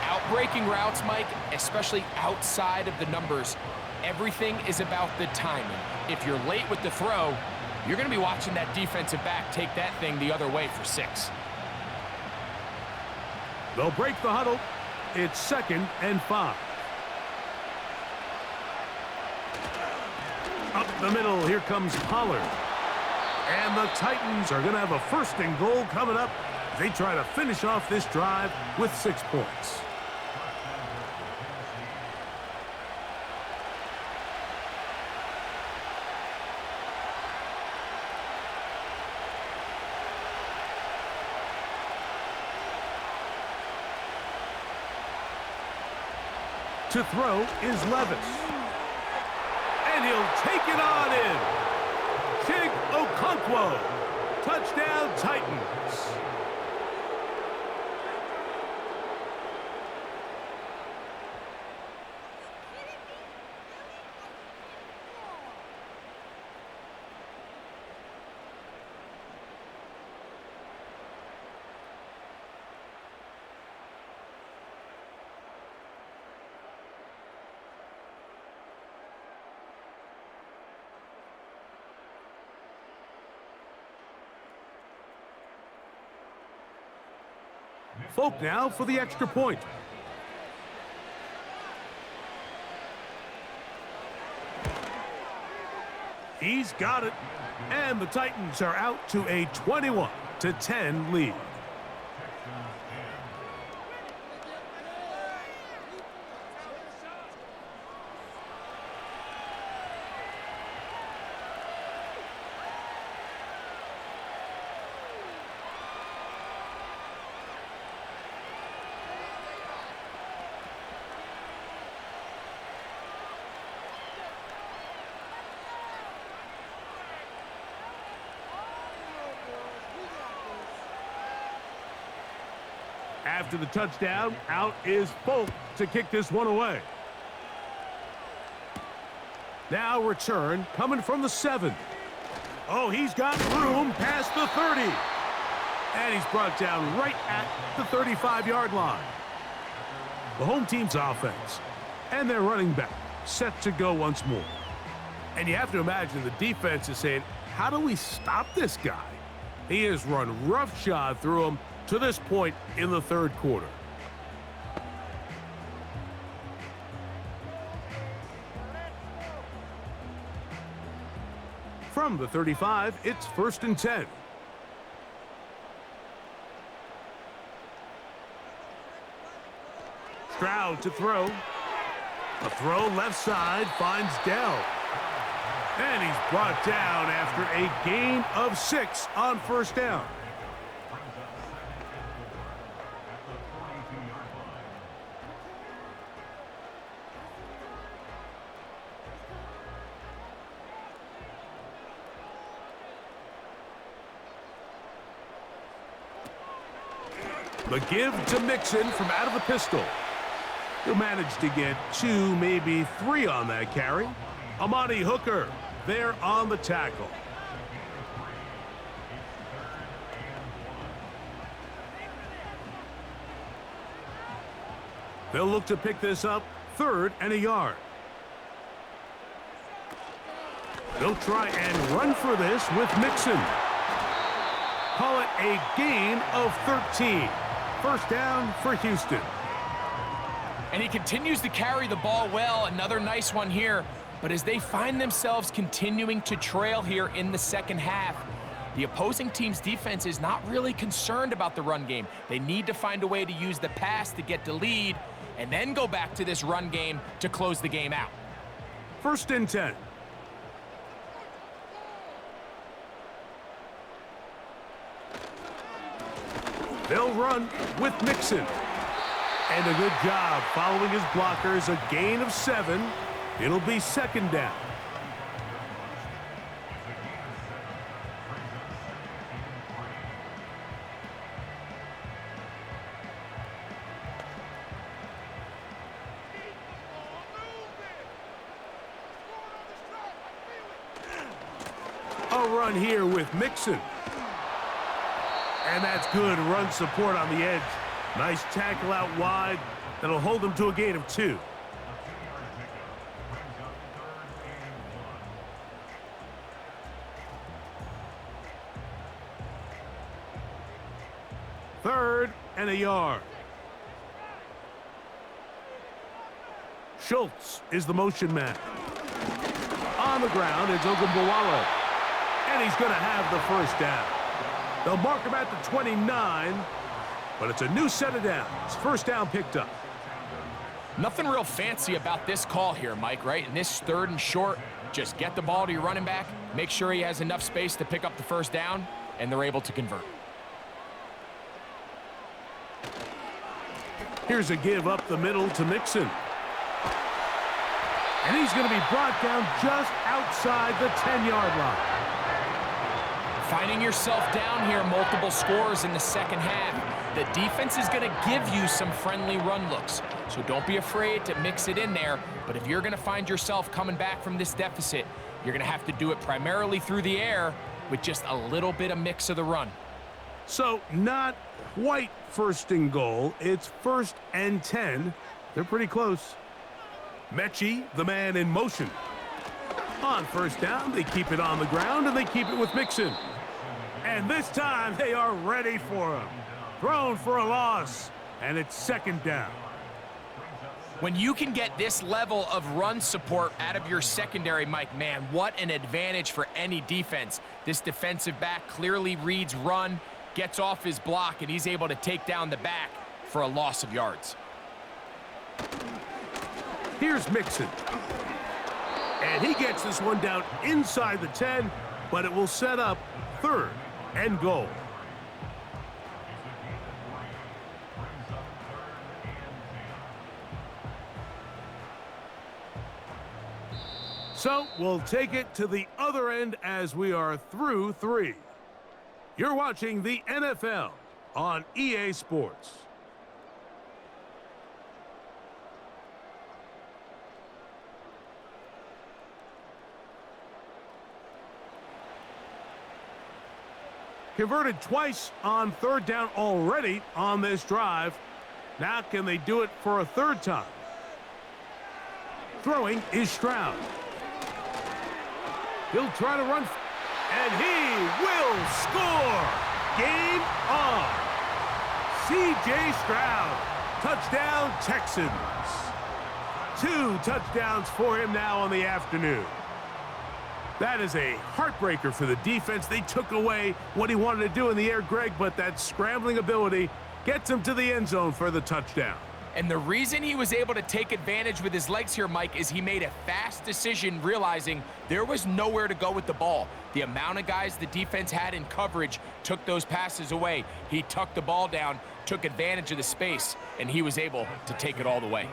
Outbreaking routes, Mike, especially outside of the numbers, everything is about the timing. If you're late with the throw, you're going to be watching that defensive back take that thing the other way for 6. They'll break the huddle. It's 2nd and 5. Up the middle, here comes Pollard. And the Titans are going to have a 1st and goal coming up. They try to finish off this drive with 6 points. To throw is Levis. And he'll take it on in. Okonkwo. Touchdown, Titans. Folk now for the extra point. He's got it. And the Titans are out to a 21-10 lead. After the touchdown, out is Folk to kick this one away. Now return coming from the 7. Oh, he's got room past the 30. And he's brought down right at the 35-yard line. The home team's offense and their running back set to go once more. And you have to imagine the defense is saying, how do we stop this guy? He has run roughshod through him to this point in the 3rd quarter. From the 35, it's 1st and 10. Stroud to throw. A throw left side finds Dell. And he's brought down after a gain of 6 on 1st down. The give to Mixon from out of the pistol. He'll manage to get 2, maybe 3 on that carry. Amani Hooker there on the tackle. They'll look to pick this up 3rd and a yard. They'll try and run for this with Mixon. Call it a gain of 13. 1st down for Houston. And he continues to carry the ball well. Another nice one here. But as they find themselves continuing to trail here in the second half, the opposing team's defense is not really concerned about the run game. They need to find a way to use the pass to get the lead and then go back to this run game to close the game out. 1st and 10. They'll run with Mixon. And a good job following his blockers. A gain of 7. It'll be 2nd down. A run here with Mixon. And that's good run support on the edge. Nice tackle out wide. That'll hold them to a gain of 2. Third and a yard. Schultz is the motion man. On the ground, it's Ogunbowale. And he's going to have the 1st down. They'll mark him at the 29, but it's a new set of downs. 1st down picked up. Nothing real fancy about this call here, Mike, right? In this 3rd and short, just get the ball to your running back, make sure he has enough space to pick up the 1st down, and they're able to convert. Here's a give up the middle to Mixon. And he's going to be brought down just outside the 10-yard line. Finding yourself down here, multiple scores in the second half. The defense is going to give you some friendly run looks. So don't be afraid to mix it in there. But if you're going to find yourself coming back from this deficit, you're going to have to do it primarily through the air with just a little bit of mix of the run. So not quite 1st and goal. It's 1st and 10. They're pretty close. Mechie, the man in motion. On 1st down, they keep it on the ground, and they keep it with Mixon. And this time, they are ready for him. Thrown for a loss, and it's 2nd down. When you can get this level of run support out of your secondary, Mike, man, what an advantage for any defense. This defensive back clearly reads run, gets off his block, and he's able to take down the back for a loss of yards. Here's Mixon. And he gets this one down inside the 10, but it will set up 3rd and goal. So we'll take it to the other end as we are through 3. You're watching the NFL on EA Sports. Converted twice on 3rd down already on this drive. Now can they do it for a 3rd time? Throwing is Stroud. He'll try to run, and he will score. Game on. C.J. Stroud, touchdown Texans. 2 touchdowns for him now on the afternoon. That is a heartbreaker for the defense. They took away what he wanted to do in the air, Greg, but that scrambling ability gets him to the end zone for the touchdown. And the reason he was able to take advantage with his legs here, Mike, is he made a fast decision realizing there was nowhere to go with the ball. The amount of guys the defense had in coverage took those passes away. He tucked the ball down, took advantage of the space, and he was able to take it all the way.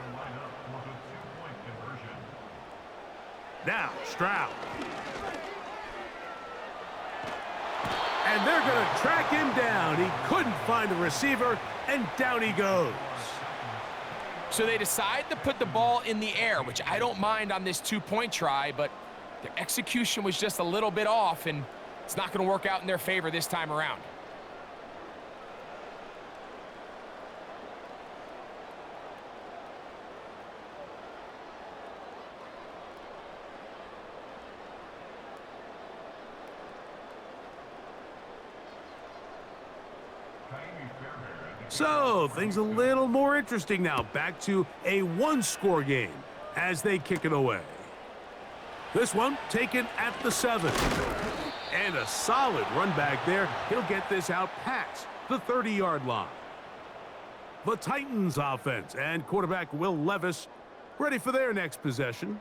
Now, Stroud. And they're going to track him down. He couldn't find the receiver, and down he goes. So they decide to put the ball in the air, which I don't mind on this 2-point try, but their execution was just a little bit off, and it's not going to work out in their favor this time around. So, things a little more interesting now. Back to a one-score game as they kick it away. This one taken at the 7. And a solid run back there. He'll get this out past the 30-yard line. The Titans offense and quarterback Will Levis ready for their next possession.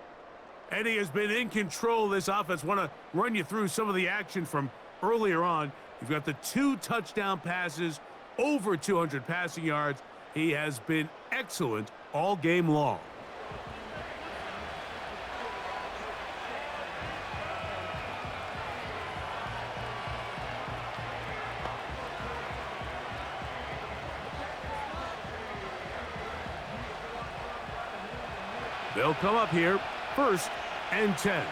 And he has been in control of this offense. Want to run you through some of the action from earlier on. You've got the 2 touchdown passes, over 200 passing yards. He has been excellent all game long. They'll come up here, 1st and 10.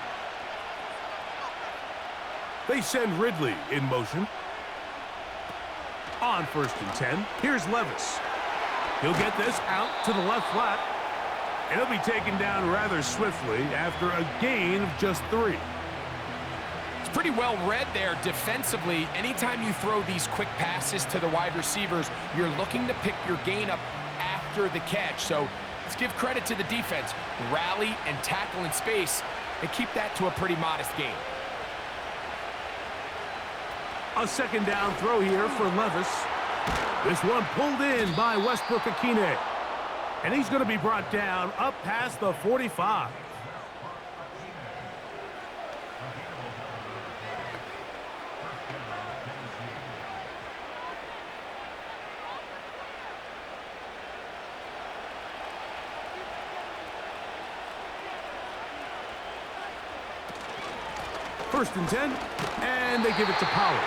They send Ridley in motion. On 1st and 10, here's Levis. He'll get this out to the left flat, and he'll be taken down rather swiftly after a gain of just 3. It's pretty well read there defensively. Anytime you throw these quick passes to the wide receivers, you're looking to pick your gain up after the catch. So let's give credit to the defense. Rally and tackle in space and keep that to a pretty modest gain. A 2nd down throw here for Levis. This one pulled in by Westbrook-Akine. And he's going to be brought down up past the 45. First and 10, and they give it to Power.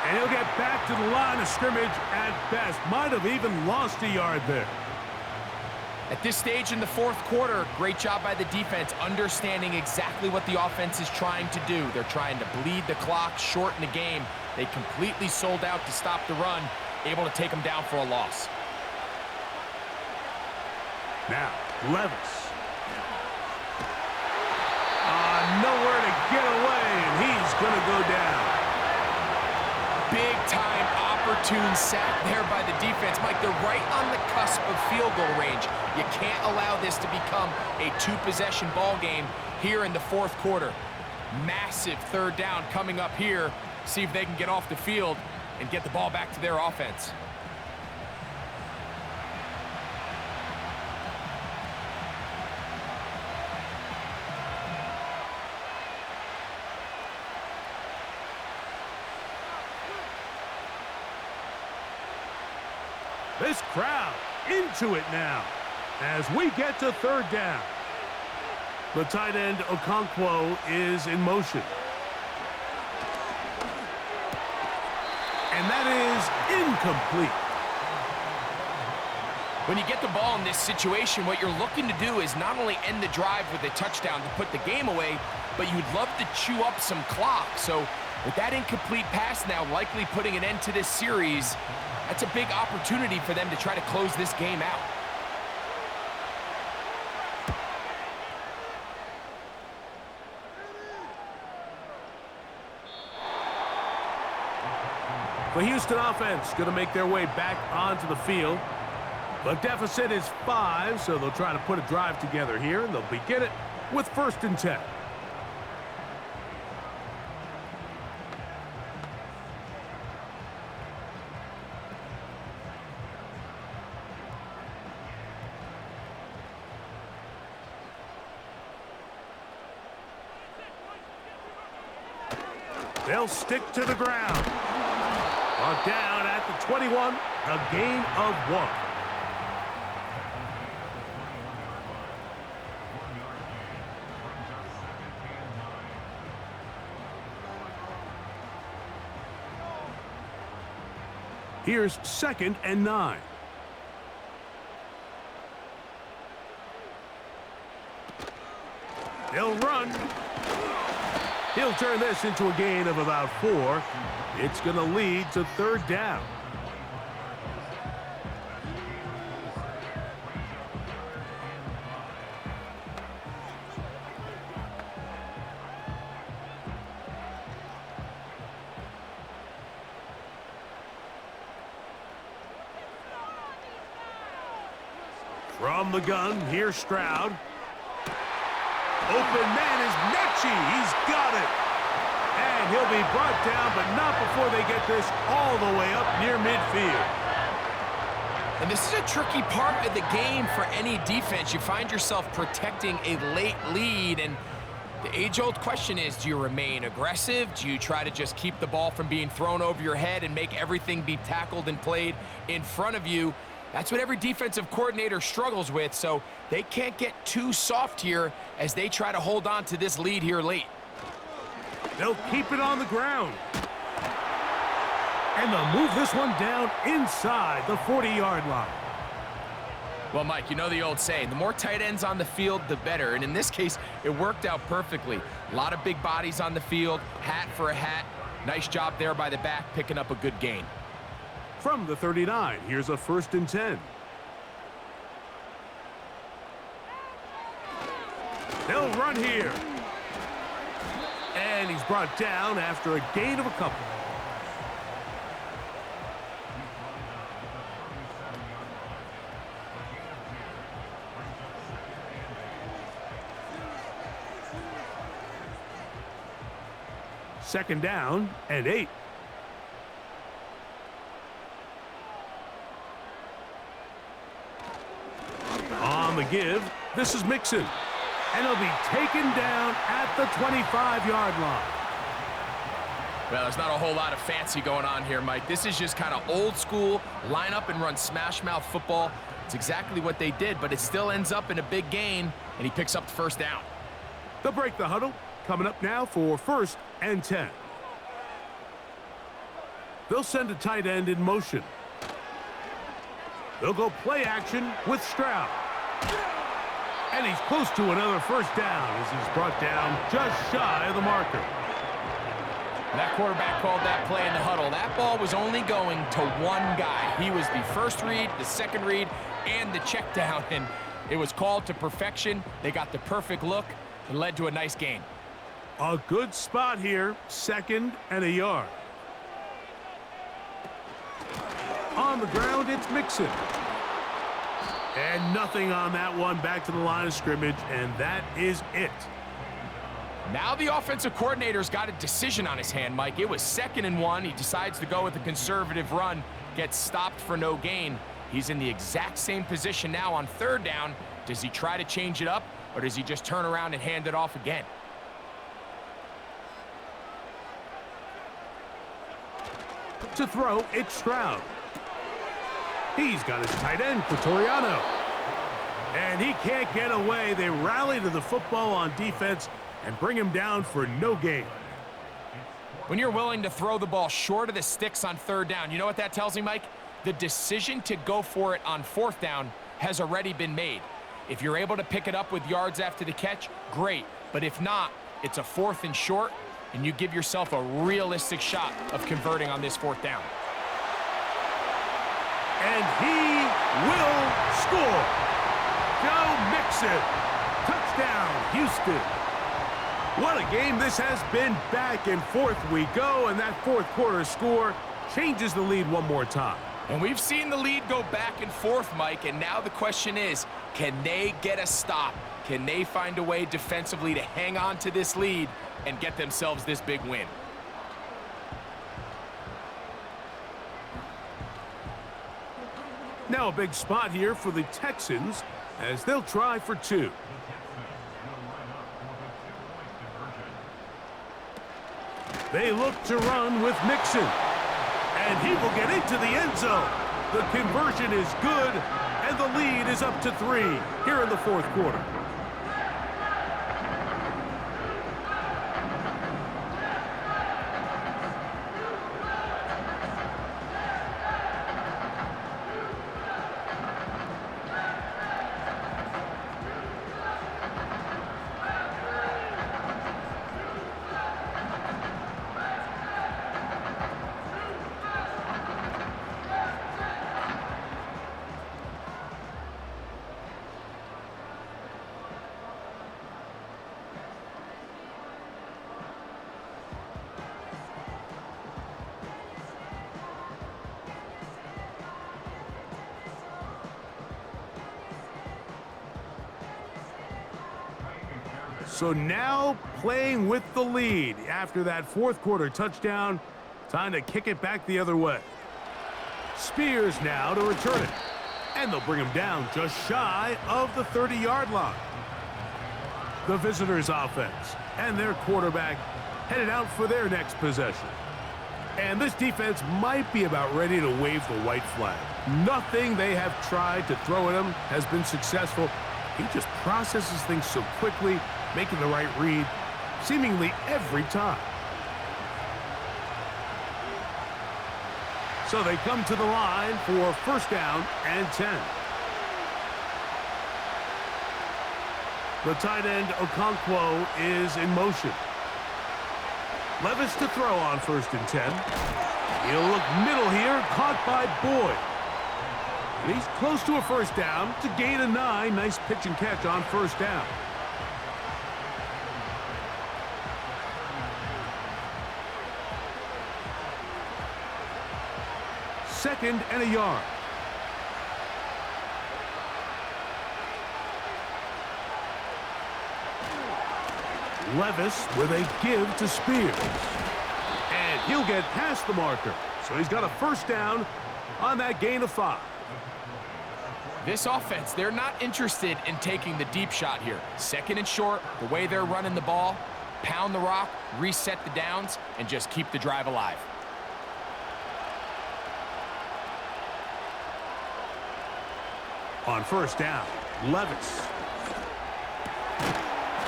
And he'll get back to the line of scrimmage at best. Might have even lost a yard there. At this stage in the 4th quarter, great job by the defense understanding exactly what the offense is trying to do. They're trying to bleed the clock, shorten the game. They completely sold out to stop the run, able to take them down for a loss. Now, Levis. Nowhere to get away, and he's going to go down. Big-time opportune sack there by the defense. Mike, they're right on the cusp of field goal range. You can't allow this to become a 2-possession ball game here in the 4th quarter. Massive 3rd down coming up here. See if they can get off the field and get the ball back to their offense. This crowd into it now as we get to 3rd down. The tight end Okonkwo is in motion. And that is incomplete. When you get the ball in this situation, what you're looking to do is not only end the drive with a touchdown to put the game away, but you'd love to chew up some clock. So with that incomplete pass now likely putting an end to this series, that's a big opportunity for them to try to close this game out. The Houston offense going to make their way back onto the field. The deficit is 5, so they'll try to put a drive together here, and they'll begin it with 1st and 10. They'll stick to the ground. Brought down at the 21, a gain of 1. Here's 2nd and 9. They'll run. He'll turn this into a gain of about 4. It's going to lead to 3rd down. From the gun, here's Stroud. Open man is Mechie. He's got it. And he'll be brought down, but not before they get this all the way up near midfield. And this is a tricky part of the game for any defense. You find yourself protecting a late lead, and the age-old question is, do you remain aggressive? Do you try to just keep the ball from being thrown over your head and make everything be tackled and played in front of you? That's what every defensive coordinator struggles with, so they can't get too soft here as they try to hold on to this lead here late. They'll keep it on the ground. And they'll move this one down inside the 40-yard line. Well, Mike, you know the old saying, the more tight ends on the field, the better. And in this case, it worked out perfectly. A lot of big bodies on the field, hat for a hat. Nice job there by the back, picking up a good gain. From the 39, here's a 1st and 10. They'll run here. And he's brought down after a gain of a couple. Second down and 8. On the give, this is Mixon. And he'll be taken down at the 25-yard line. Well, there's not a whole lot of fancy going on here, Mike. This is just kind of old school, line up and run smash mouth football. It's exactly what they did, but it still ends up in a big gain, and he picks up the first down. They'll break the huddle. Coming up now for 1st and 10. They'll send a tight end in motion. They'll go play action with Stroud. And he's close to another first down as he's brought down just shy of the marker. That quarterback called that play in the huddle. That ball was only going to one guy. He was the first read, the second read, and the check down. And it was called to perfection. They got the perfect look and led to a nice gain. A good spot here, 2nd and a yard. On the ground, it's Mixon. And nothing on that one, back to the line of scrimmage, and that is it. Now the offensive coordinator's got a decision on his hand, Mike. It was 2nd and 1. He decides to go with a conservative run, gets stopped for no gain. He's in the exact same position now on 3rd down. Does he try to change it up, or does he just turn around and hand it off again? To throw, it's Stroud. He's got his tight end, Pretoriano. And he can't get away. They rally to the football on defense and bring him down for no gain. When you're willing to throw the ball short of the sticks on 3rd down, you know what that tells me, Mike? The decision to go for it on 4th down has already been made. If you're able to pick it up with yards after the catch, great. But if not, it's a 4th and short, and you give yourself a realistic shot of converting on this 4th down. And he will score. Joe Mixon. Touchdown, Houston. What a game this has been. Back and forth we go, and that 4th quarter score changes the lead one more time. And we've seen the lead go back and forth, Mike, and now the question is, can they get a stop? Can they find a way defensively to hang on to this lead and get themselves this big win? Now a big spot here for the Texans as they'll try for 2. They look to run with Mixon. And he will get into the end zone. The conversion is good, and the lead is up to 3 here in the 4th quarter. So now playing with the lead after that fourth quarter touchdown. Time to kick it back the other way. Spears now to return it. And they'll bring him down just shy of the 30-yard line. The visitors' offense and their quarterback headed out for their next possession. And this defense might be about ready to wave the white flag. Nothing they have tried to throw at him has been successful. He just processes things so quickly, making the right read seemingly every time. So they come to the line for first down and 10. The tight end Okonkwo is in motion. Levis to throw on first and 10. He'll look middle here, caught by Boyd. And he's close to a first down. It's a gain of 9. Nice pitch and catch on first down. Second and a yard. Levis with a give to Spears. And he'll get past the marker. So he's got a first down on that gain of 5. This offense, they're not interested in taking the deep shot here. Second and short, the way they're running the ball, pound the rock, reset the downs, and just keep the drive alive. On first down, Levis.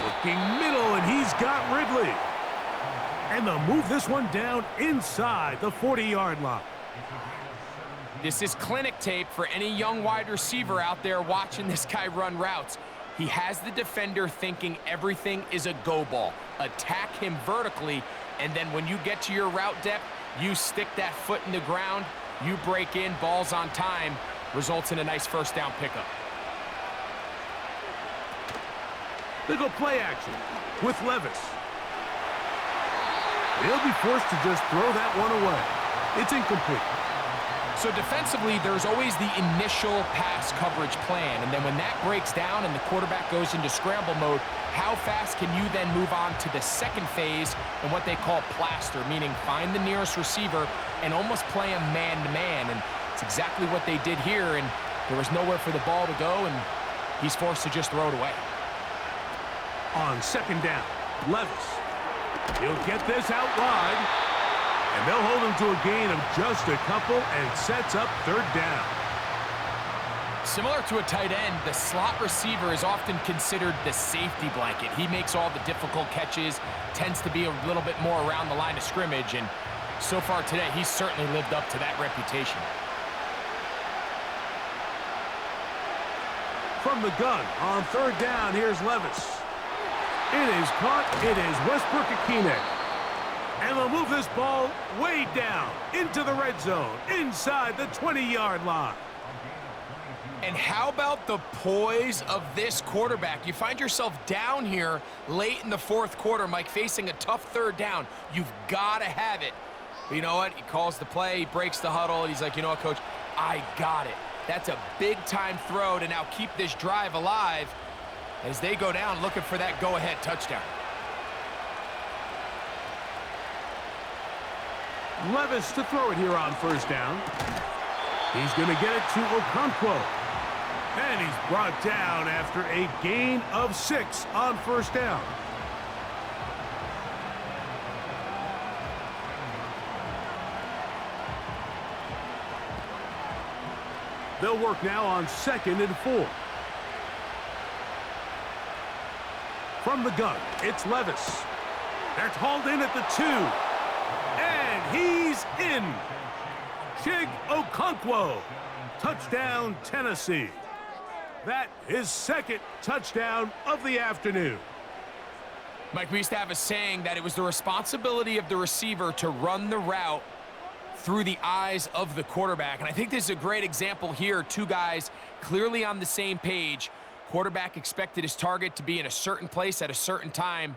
Looking middle, and he's got Ridley. And they'll move this one down inside the 40-yard line. This is clinic tape for any young wide receiver out there watching this guy run routes. He has the defender thinking everything is a go ball. Attack him vertically, and then when you get to your route depth, you stick that foot in the ground, you break in, balls on time, results in a nice first down pickup. They go play action with Levis. He'll be forced to just throw that one away. It's incomplete. So defensively, there's always the initial pass coverage plan, and then when that breaks down and the quarterback goes into scramble mode, how fast can you then move on to the second phase and what they call plaster, meaning find the nearest receiver and almost play him man-to-man, and it's exactly what they did here, and there was nowhere for the ball to go, and he's forced to just throw it away. On second down, Levis. He'll get this out wide, and they'll hold him to a gain of just a couple and sets up third down. Similar to a tight end, the slot receiver is often considered the safety blanket. He makes all the difficult catches, tends to be a little bit more around the line of scrimmage, and so far today, he's certainly lived up to that reputation. From the gun, on third down, here's Levis. It is caught. It is Westbrook-Akine. And they'll move this ball way down into the red zone, inside the 20-yard line. And how about the poise of this quarterback? You find yourself down here late in the fourth quarter, Mike, facing a tough third down. You've got to have it. But you know what? He calls the play, he breaks the huddle, and he's like, you know what, Coach? I got it. That's a big-time throw to now keep this drive alive as they go down looking for that go-ahead touchdown. Levis to throw it here on first down. He's going to get it to Okonkwo. And he's brought down after a gain of 6 on first down. They'll work now on second and 4. From the gun, it's Levis. They're hauled in at the 2. And he's in. Chig Okonkwo. Touchdown, Tennessee. That is second touchdown of the afternoon. Mike, we used to have a saying that it was the responsibility of the receiver to run the route through the eyes of the quarterback. And I think this is a great example here. Two guys clearly on the same page. Quarterback expected his target to be in a certain place at a certain time.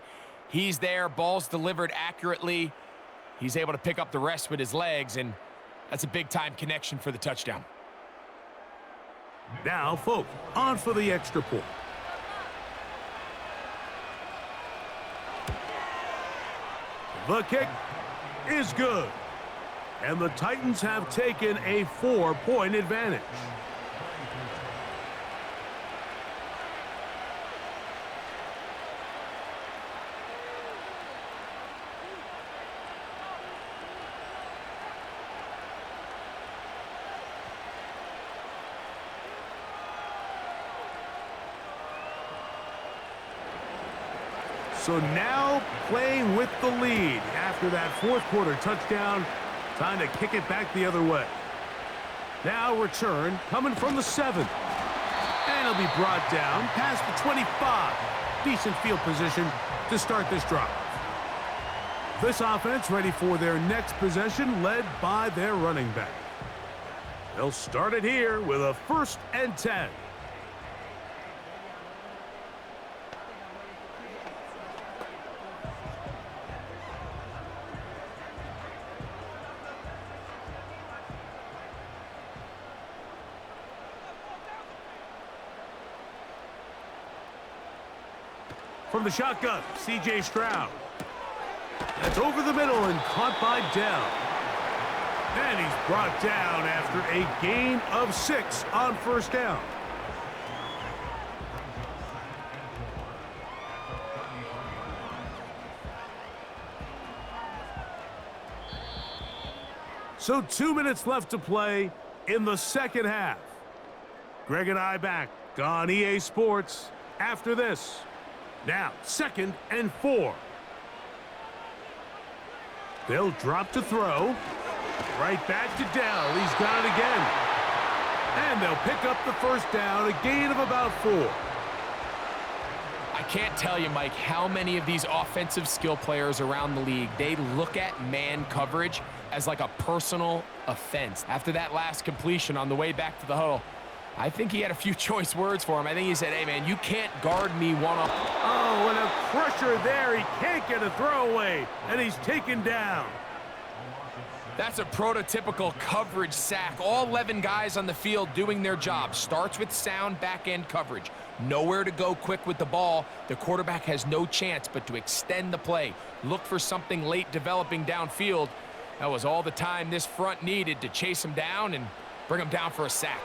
He's there, ball's delivered accurately. He's able to pick up the rest with his legs, and that's a big-time connection for the touchdown. Now, Folk, on for the extra point. The kick is good. And the Titans have taken a 4-point advantage. So now playing with the lead after that fourth quarter touchdown. Time to kick it back the other way. Now return coming from the 7. And it'll be brought down past the 25. Decent field position to start this drive. This offense ready for their next possession, led by their running back. They'll start it here with a 1st and 10. From the shotgun, C.J. Stroud. That's over the middle and caught by Dell. And he's brought down after a gain of 6 on 1st down. So 2 minutes left to play in the second half. Greg and I back on EA Sports after this. Now, 2nd and 4. They'll drop to throw. Right back to Dell. He's got it again. And they'll pick up the 1st down, a gain of about 4. I can't tell you, Mike, how many of these offensive skill players around the league, they look at man coverage as like a personal offense. After that last completion on the way back to the huddle, I think he had a few choice words for him. I think he said, hey, man, you can't guard me one-on-one. Oh, and a crusher there. He can't get a throwaway, and he's taken down. That's a prototypical coverage sack. All 11 guys on the field doing their job. Starts with sound back-end coverage. Nowhere to go quick with the ball. The quarterback has no chance but to extend the play. Look for something late developing downfield. That was all the time this front needed to chase him down and bring him down for a sack.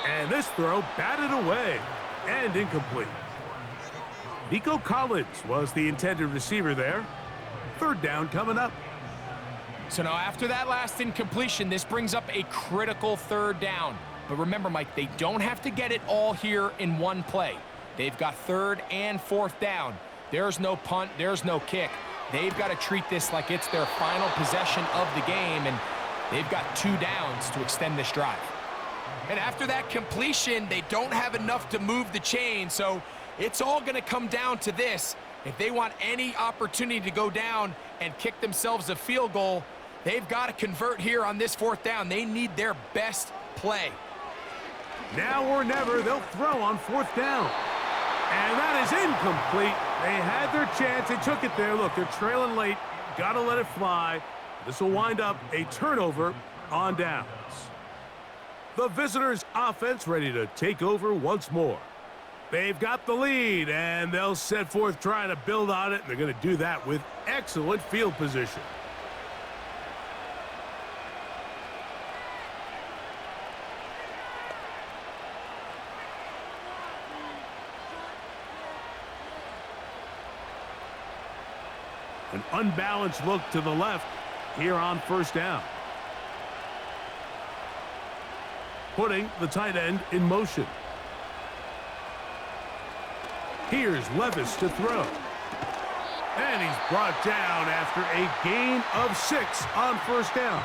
And this throw batted away and incomplete. Nico Collins was the intended receiver there. 3rd down coming up. So now after that last incompletion, this brings up a critical 3rd down. But remember, Mike, they don't have to get it all here in one play. They've got 3rd and 4th down. There's no punt, there's no kick. They've got to treat this like it's their final possession of the game, and they've got 2 downs to extend this drive. And after that completion, they don't have enough to move the chain, so it's all going to come down to this. If they want any opportunity to go down and kick themselves a field goal, they've got to convert here on this 4th down. They need their best play. Now or never, they'll throw on 4th down. And that is incomplete. They had their chance. They took it there. Look, they're trailing late. Got to let it fly. This will wind up a turnover on downs. The visitors' offense ready to take over once more. They've got the lead, and they'll set forth trying to build on it. They're going to do that with excellent field position. An unbalanced look to the left here on 1st down. Putting the tight end in motion. Here's Levis to throw. And he's brought down after a gain of 6 on 1st down.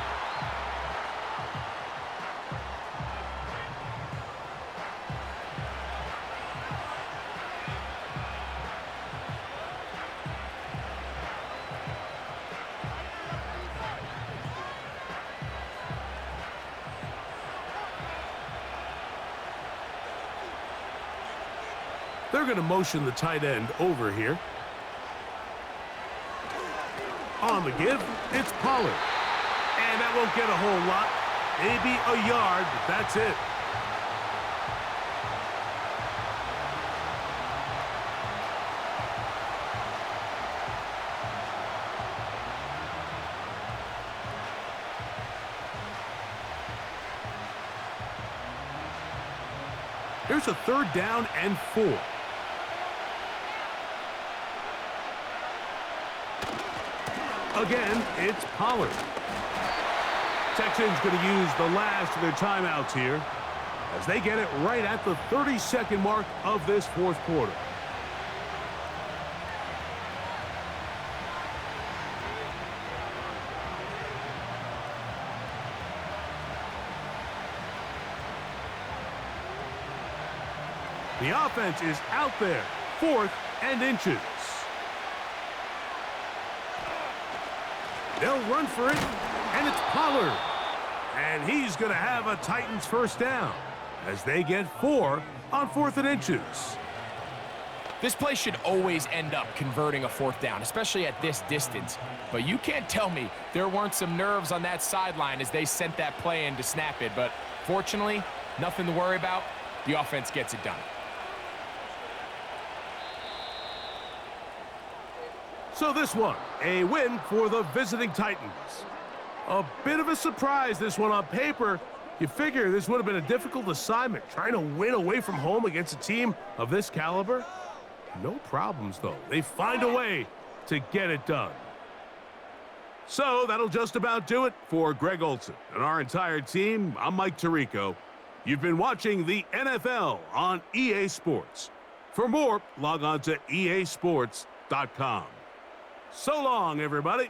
They're going to motion the tight end over here. On the give, it's Pollard. And that won't get a whole lot. Maybe a yard, but that's it. Here's a 3rd down and 4. Again, it's Pollard. Texans going to use the last of their timeouts here as they get it right at the 30-second mark of this 4th quarter. The offense is out there, 4th and inches. They'll run for it, and it's Pollard. And he's going to have a Titans 1st down as they get 4 on 4th and inches. This play should always end up converting a 4th down, especially at this distance. But you can't tell me there weren't some nerves on that sideline as they sent that play in to snap it. But fortunately, nothing to worry about. The offense gets it done. So this one, a win for the visiting Titans. A bit of a surprise, this one on paper. You figure this would have been a difficult assignment, trying to win away from home against a team of this caliber. No problems, though. They find a way to get it done. So that'll just about do it for Greg Olson and our entire team. I'm Mike Tirico. You've been watching the NFL on EA Sports. For more, log on to easports.com. So long, everybody.